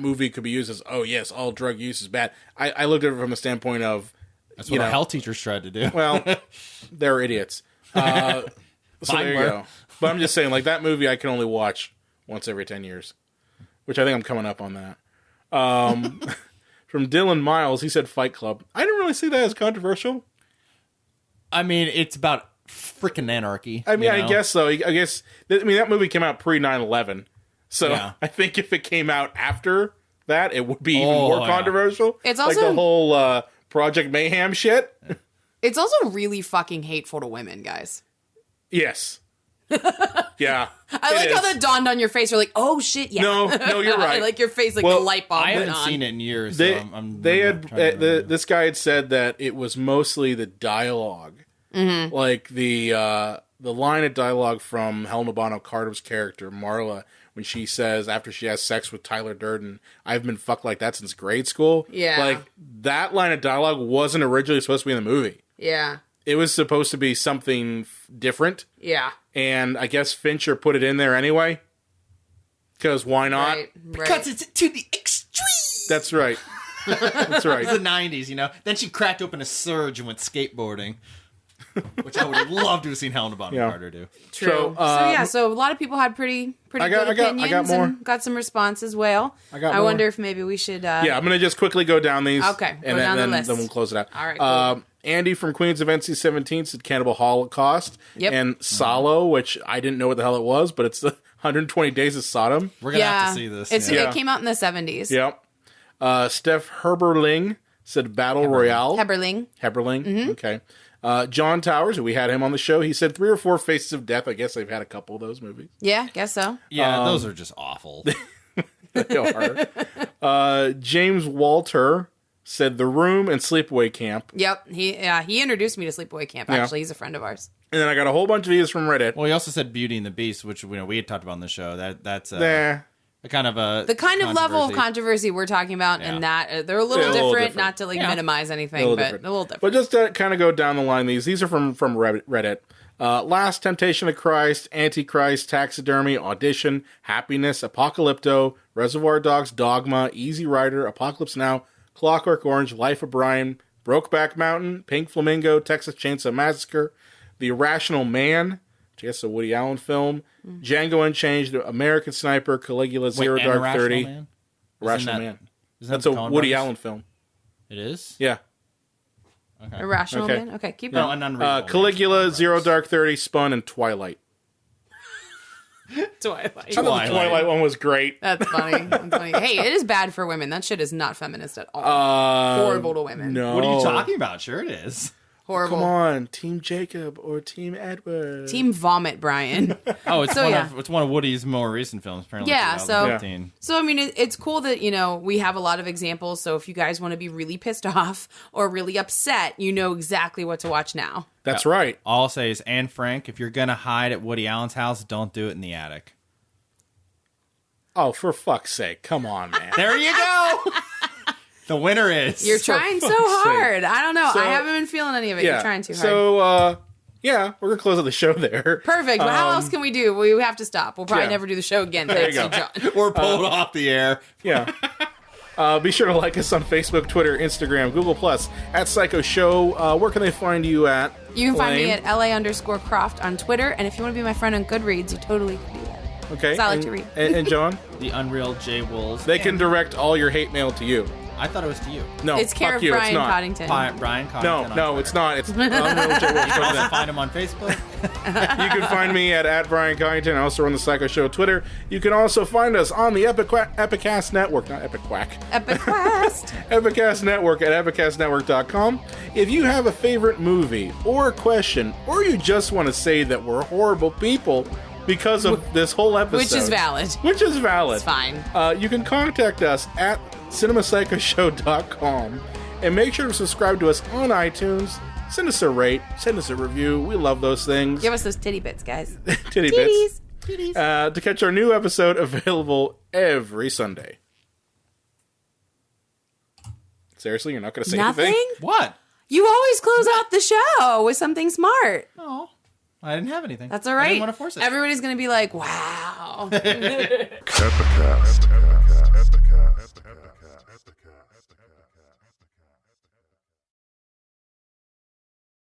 movie could be used as, oh yes, all drug use is bad. I looked at it from a standpoint of, That's what our health teachers tried to do. well, they're idiots. So there you go. But I'm just saying, like, that movie I can only watch once every 10 years, which I think I'm coming up on that. From Dylan Miles, he said Fight Club. I didn't really see that as controversial. I mean, it's about freaking anarchy. I mean, you know? I guess so. I guess, that movie came out pre 9/11. So Yeah. I think if it came out after that, it would be even more controversial. It's like also- the whole Project Mayhem shit. It's also really fucking hateful to women, guys. Yes. Yeah. I like how that dawned on your face. You're like, oh shit, yeah. No, you're right. I like your face, like Well, the light bulb I went haven't on. seen it in years. They, so I'm they really had trying to remember. this guy had said that it was mostly the dialogue, like the line of dialogue from Helena Bonham Carter's character Marla when she says after she has sex with Tyler Durden, "I've been fucked like that since grade school." Yeah. like that line of dialogue wasn't originally supposed to be in the movie. Yeah. It was supposed to be something different, Yeah. and I guess Fincher put it in there anyway. Because why not? Right. Because it's to the extreme. That's right. That's right. It's the 90s, you know? Then she cracked open a surge and went skateboarding, which I would have loved to have seen Helena Bonham Carter do. True. So a lot of people had pretty I got opinions more. and got some responses. Well, I got I more. wonder if maybe we should. Yeah, I'm going to just quickly go down these. Okay, and go down the then list. we'll close it out. All right, cool. Andy from Queens of NC-17 said Cannibal Holocaust. Yep. And Salo, which I didn't know what the hell it was, but it's the 120 Days of Sodom. We're going to have to see this. It came out in the 70s. Yep. Steph Herberling said Battle Royale. Heberling. Heberling. Okay. John Towers, we had him on the show. He said 3 or 4 Faces of Death. I guess they've had a couple of those movies. Yeah, guess so. Yeah, those are just awful. They are. James Walter said The Room and Sleepaway Camp. Yep. He introduced me to Sleepaway Camp. Actually, he's a friend of ours. And then I got a whole bunch of these from Reddit. Well, he also said Beauty and the Beast, which we had talked about on the show. That's Nah. a kind of The kind of level of controversy. controversy we're talking about, and that they're a little They're a little different. different. Not to minimize anything, A little but different. a little different. But just to kind of go down the line, these are from Reddit. Last Temptation of Christ, Antichrist, Taxidermy, Audition, Happiness, Apocalypto, Reservoir Dogs, Dogma, Easy Rider, Apocalypse Now, Clockwork Orange, Life of Brian, Brokeback Mountain, Pink Flamingo, Texas Chainsaw Massacre, The Irrational Man, which I guess is a Woody Allen film, Django Unchained, American Sniper, Caligula, Zero and Dark Irrational 30. Man? Irrational Man. Isn't That's that a the Coen Woody brothers? Allen film. It is? Yeah. Irrational Okay. Man. Okay, keep No, going. an Unreal. Caligula, Zero Dark 30, Spun, and Twilight. Twilight. I thought the Twilight one was great. That's funny. That's funny. Hey, it is bad for women. That shit is not feminist at all. Horrible to women. No. What are you talking about? Sure it is. Horrible. Come on, Team Jacob or Team Edward. Team Vomit, Brian. Oh, it's So, one yeah. of it's one of Woody's more recent films. Apparently, Yeah, so- 2015. So, I mean, it's cool that, we have a lot of examples. So if you guys want to be really pissed off or really upset, you know exactly what to watch now. That's right. All I'll say is, Anne Frank, if you're gonna hide at Woody Allen's house, don't do it in the attic. Oh, for fuck's sake. Come on, man. There you go. The winner is. You're trying so fuck's sake. hard. I don't know. So- I haven't been feeling any of it. You're trying too hard. So, yeah, we're going to close out the show there. Perfect. Well, how else can we do? We have to stop. We'll probably yeah. never do the show again. There you Thanks to John. We're pulled off the air. Yeah. Be sure to like us on Facebook, Twitter, Instagram, Google+, at Psycho Show. Where can they find you at? You can find me Elaine? at LA_Croft on Twitter. And if you want to be my friend on Goodreads, you totally can do that. Okay. So I like to read. And John? The Unreal J. Wolves. They can direct all your hate mail to you. I thought it was to you. No, It's care fuck of you. Brian it's not. Coddington. Brian Coddington. No, on it's Twitter. not. It's Unreal J. Wolf. You also find him on Facebook. You can find me at Brian Coddington. I also run the Psycho Show Twitter. You can also find us on the Epicast Network, not Epic Quack. Epic Quest. Epicast Network at epicastnetwork.com. If you have a favorite movie or a question, or you just want to say that we're horrible people because of this whole episode. Which is valid. Which is valid. It's fine. You can contact us at cinemapsychoshow.com and make sure to subscribe to us on iTunes. Send us a rate. Send us a review. We love those things. Give us those titty bits, guys. Titty bits. To catch our new episode available every Sunday. Seriously, you're not going to say Nothing? anything? What? You always close out the show with something smart. Oh, I didn't have anything. That's all I right. didn't want to force it. Everybody's going to be like, wow. Capacast.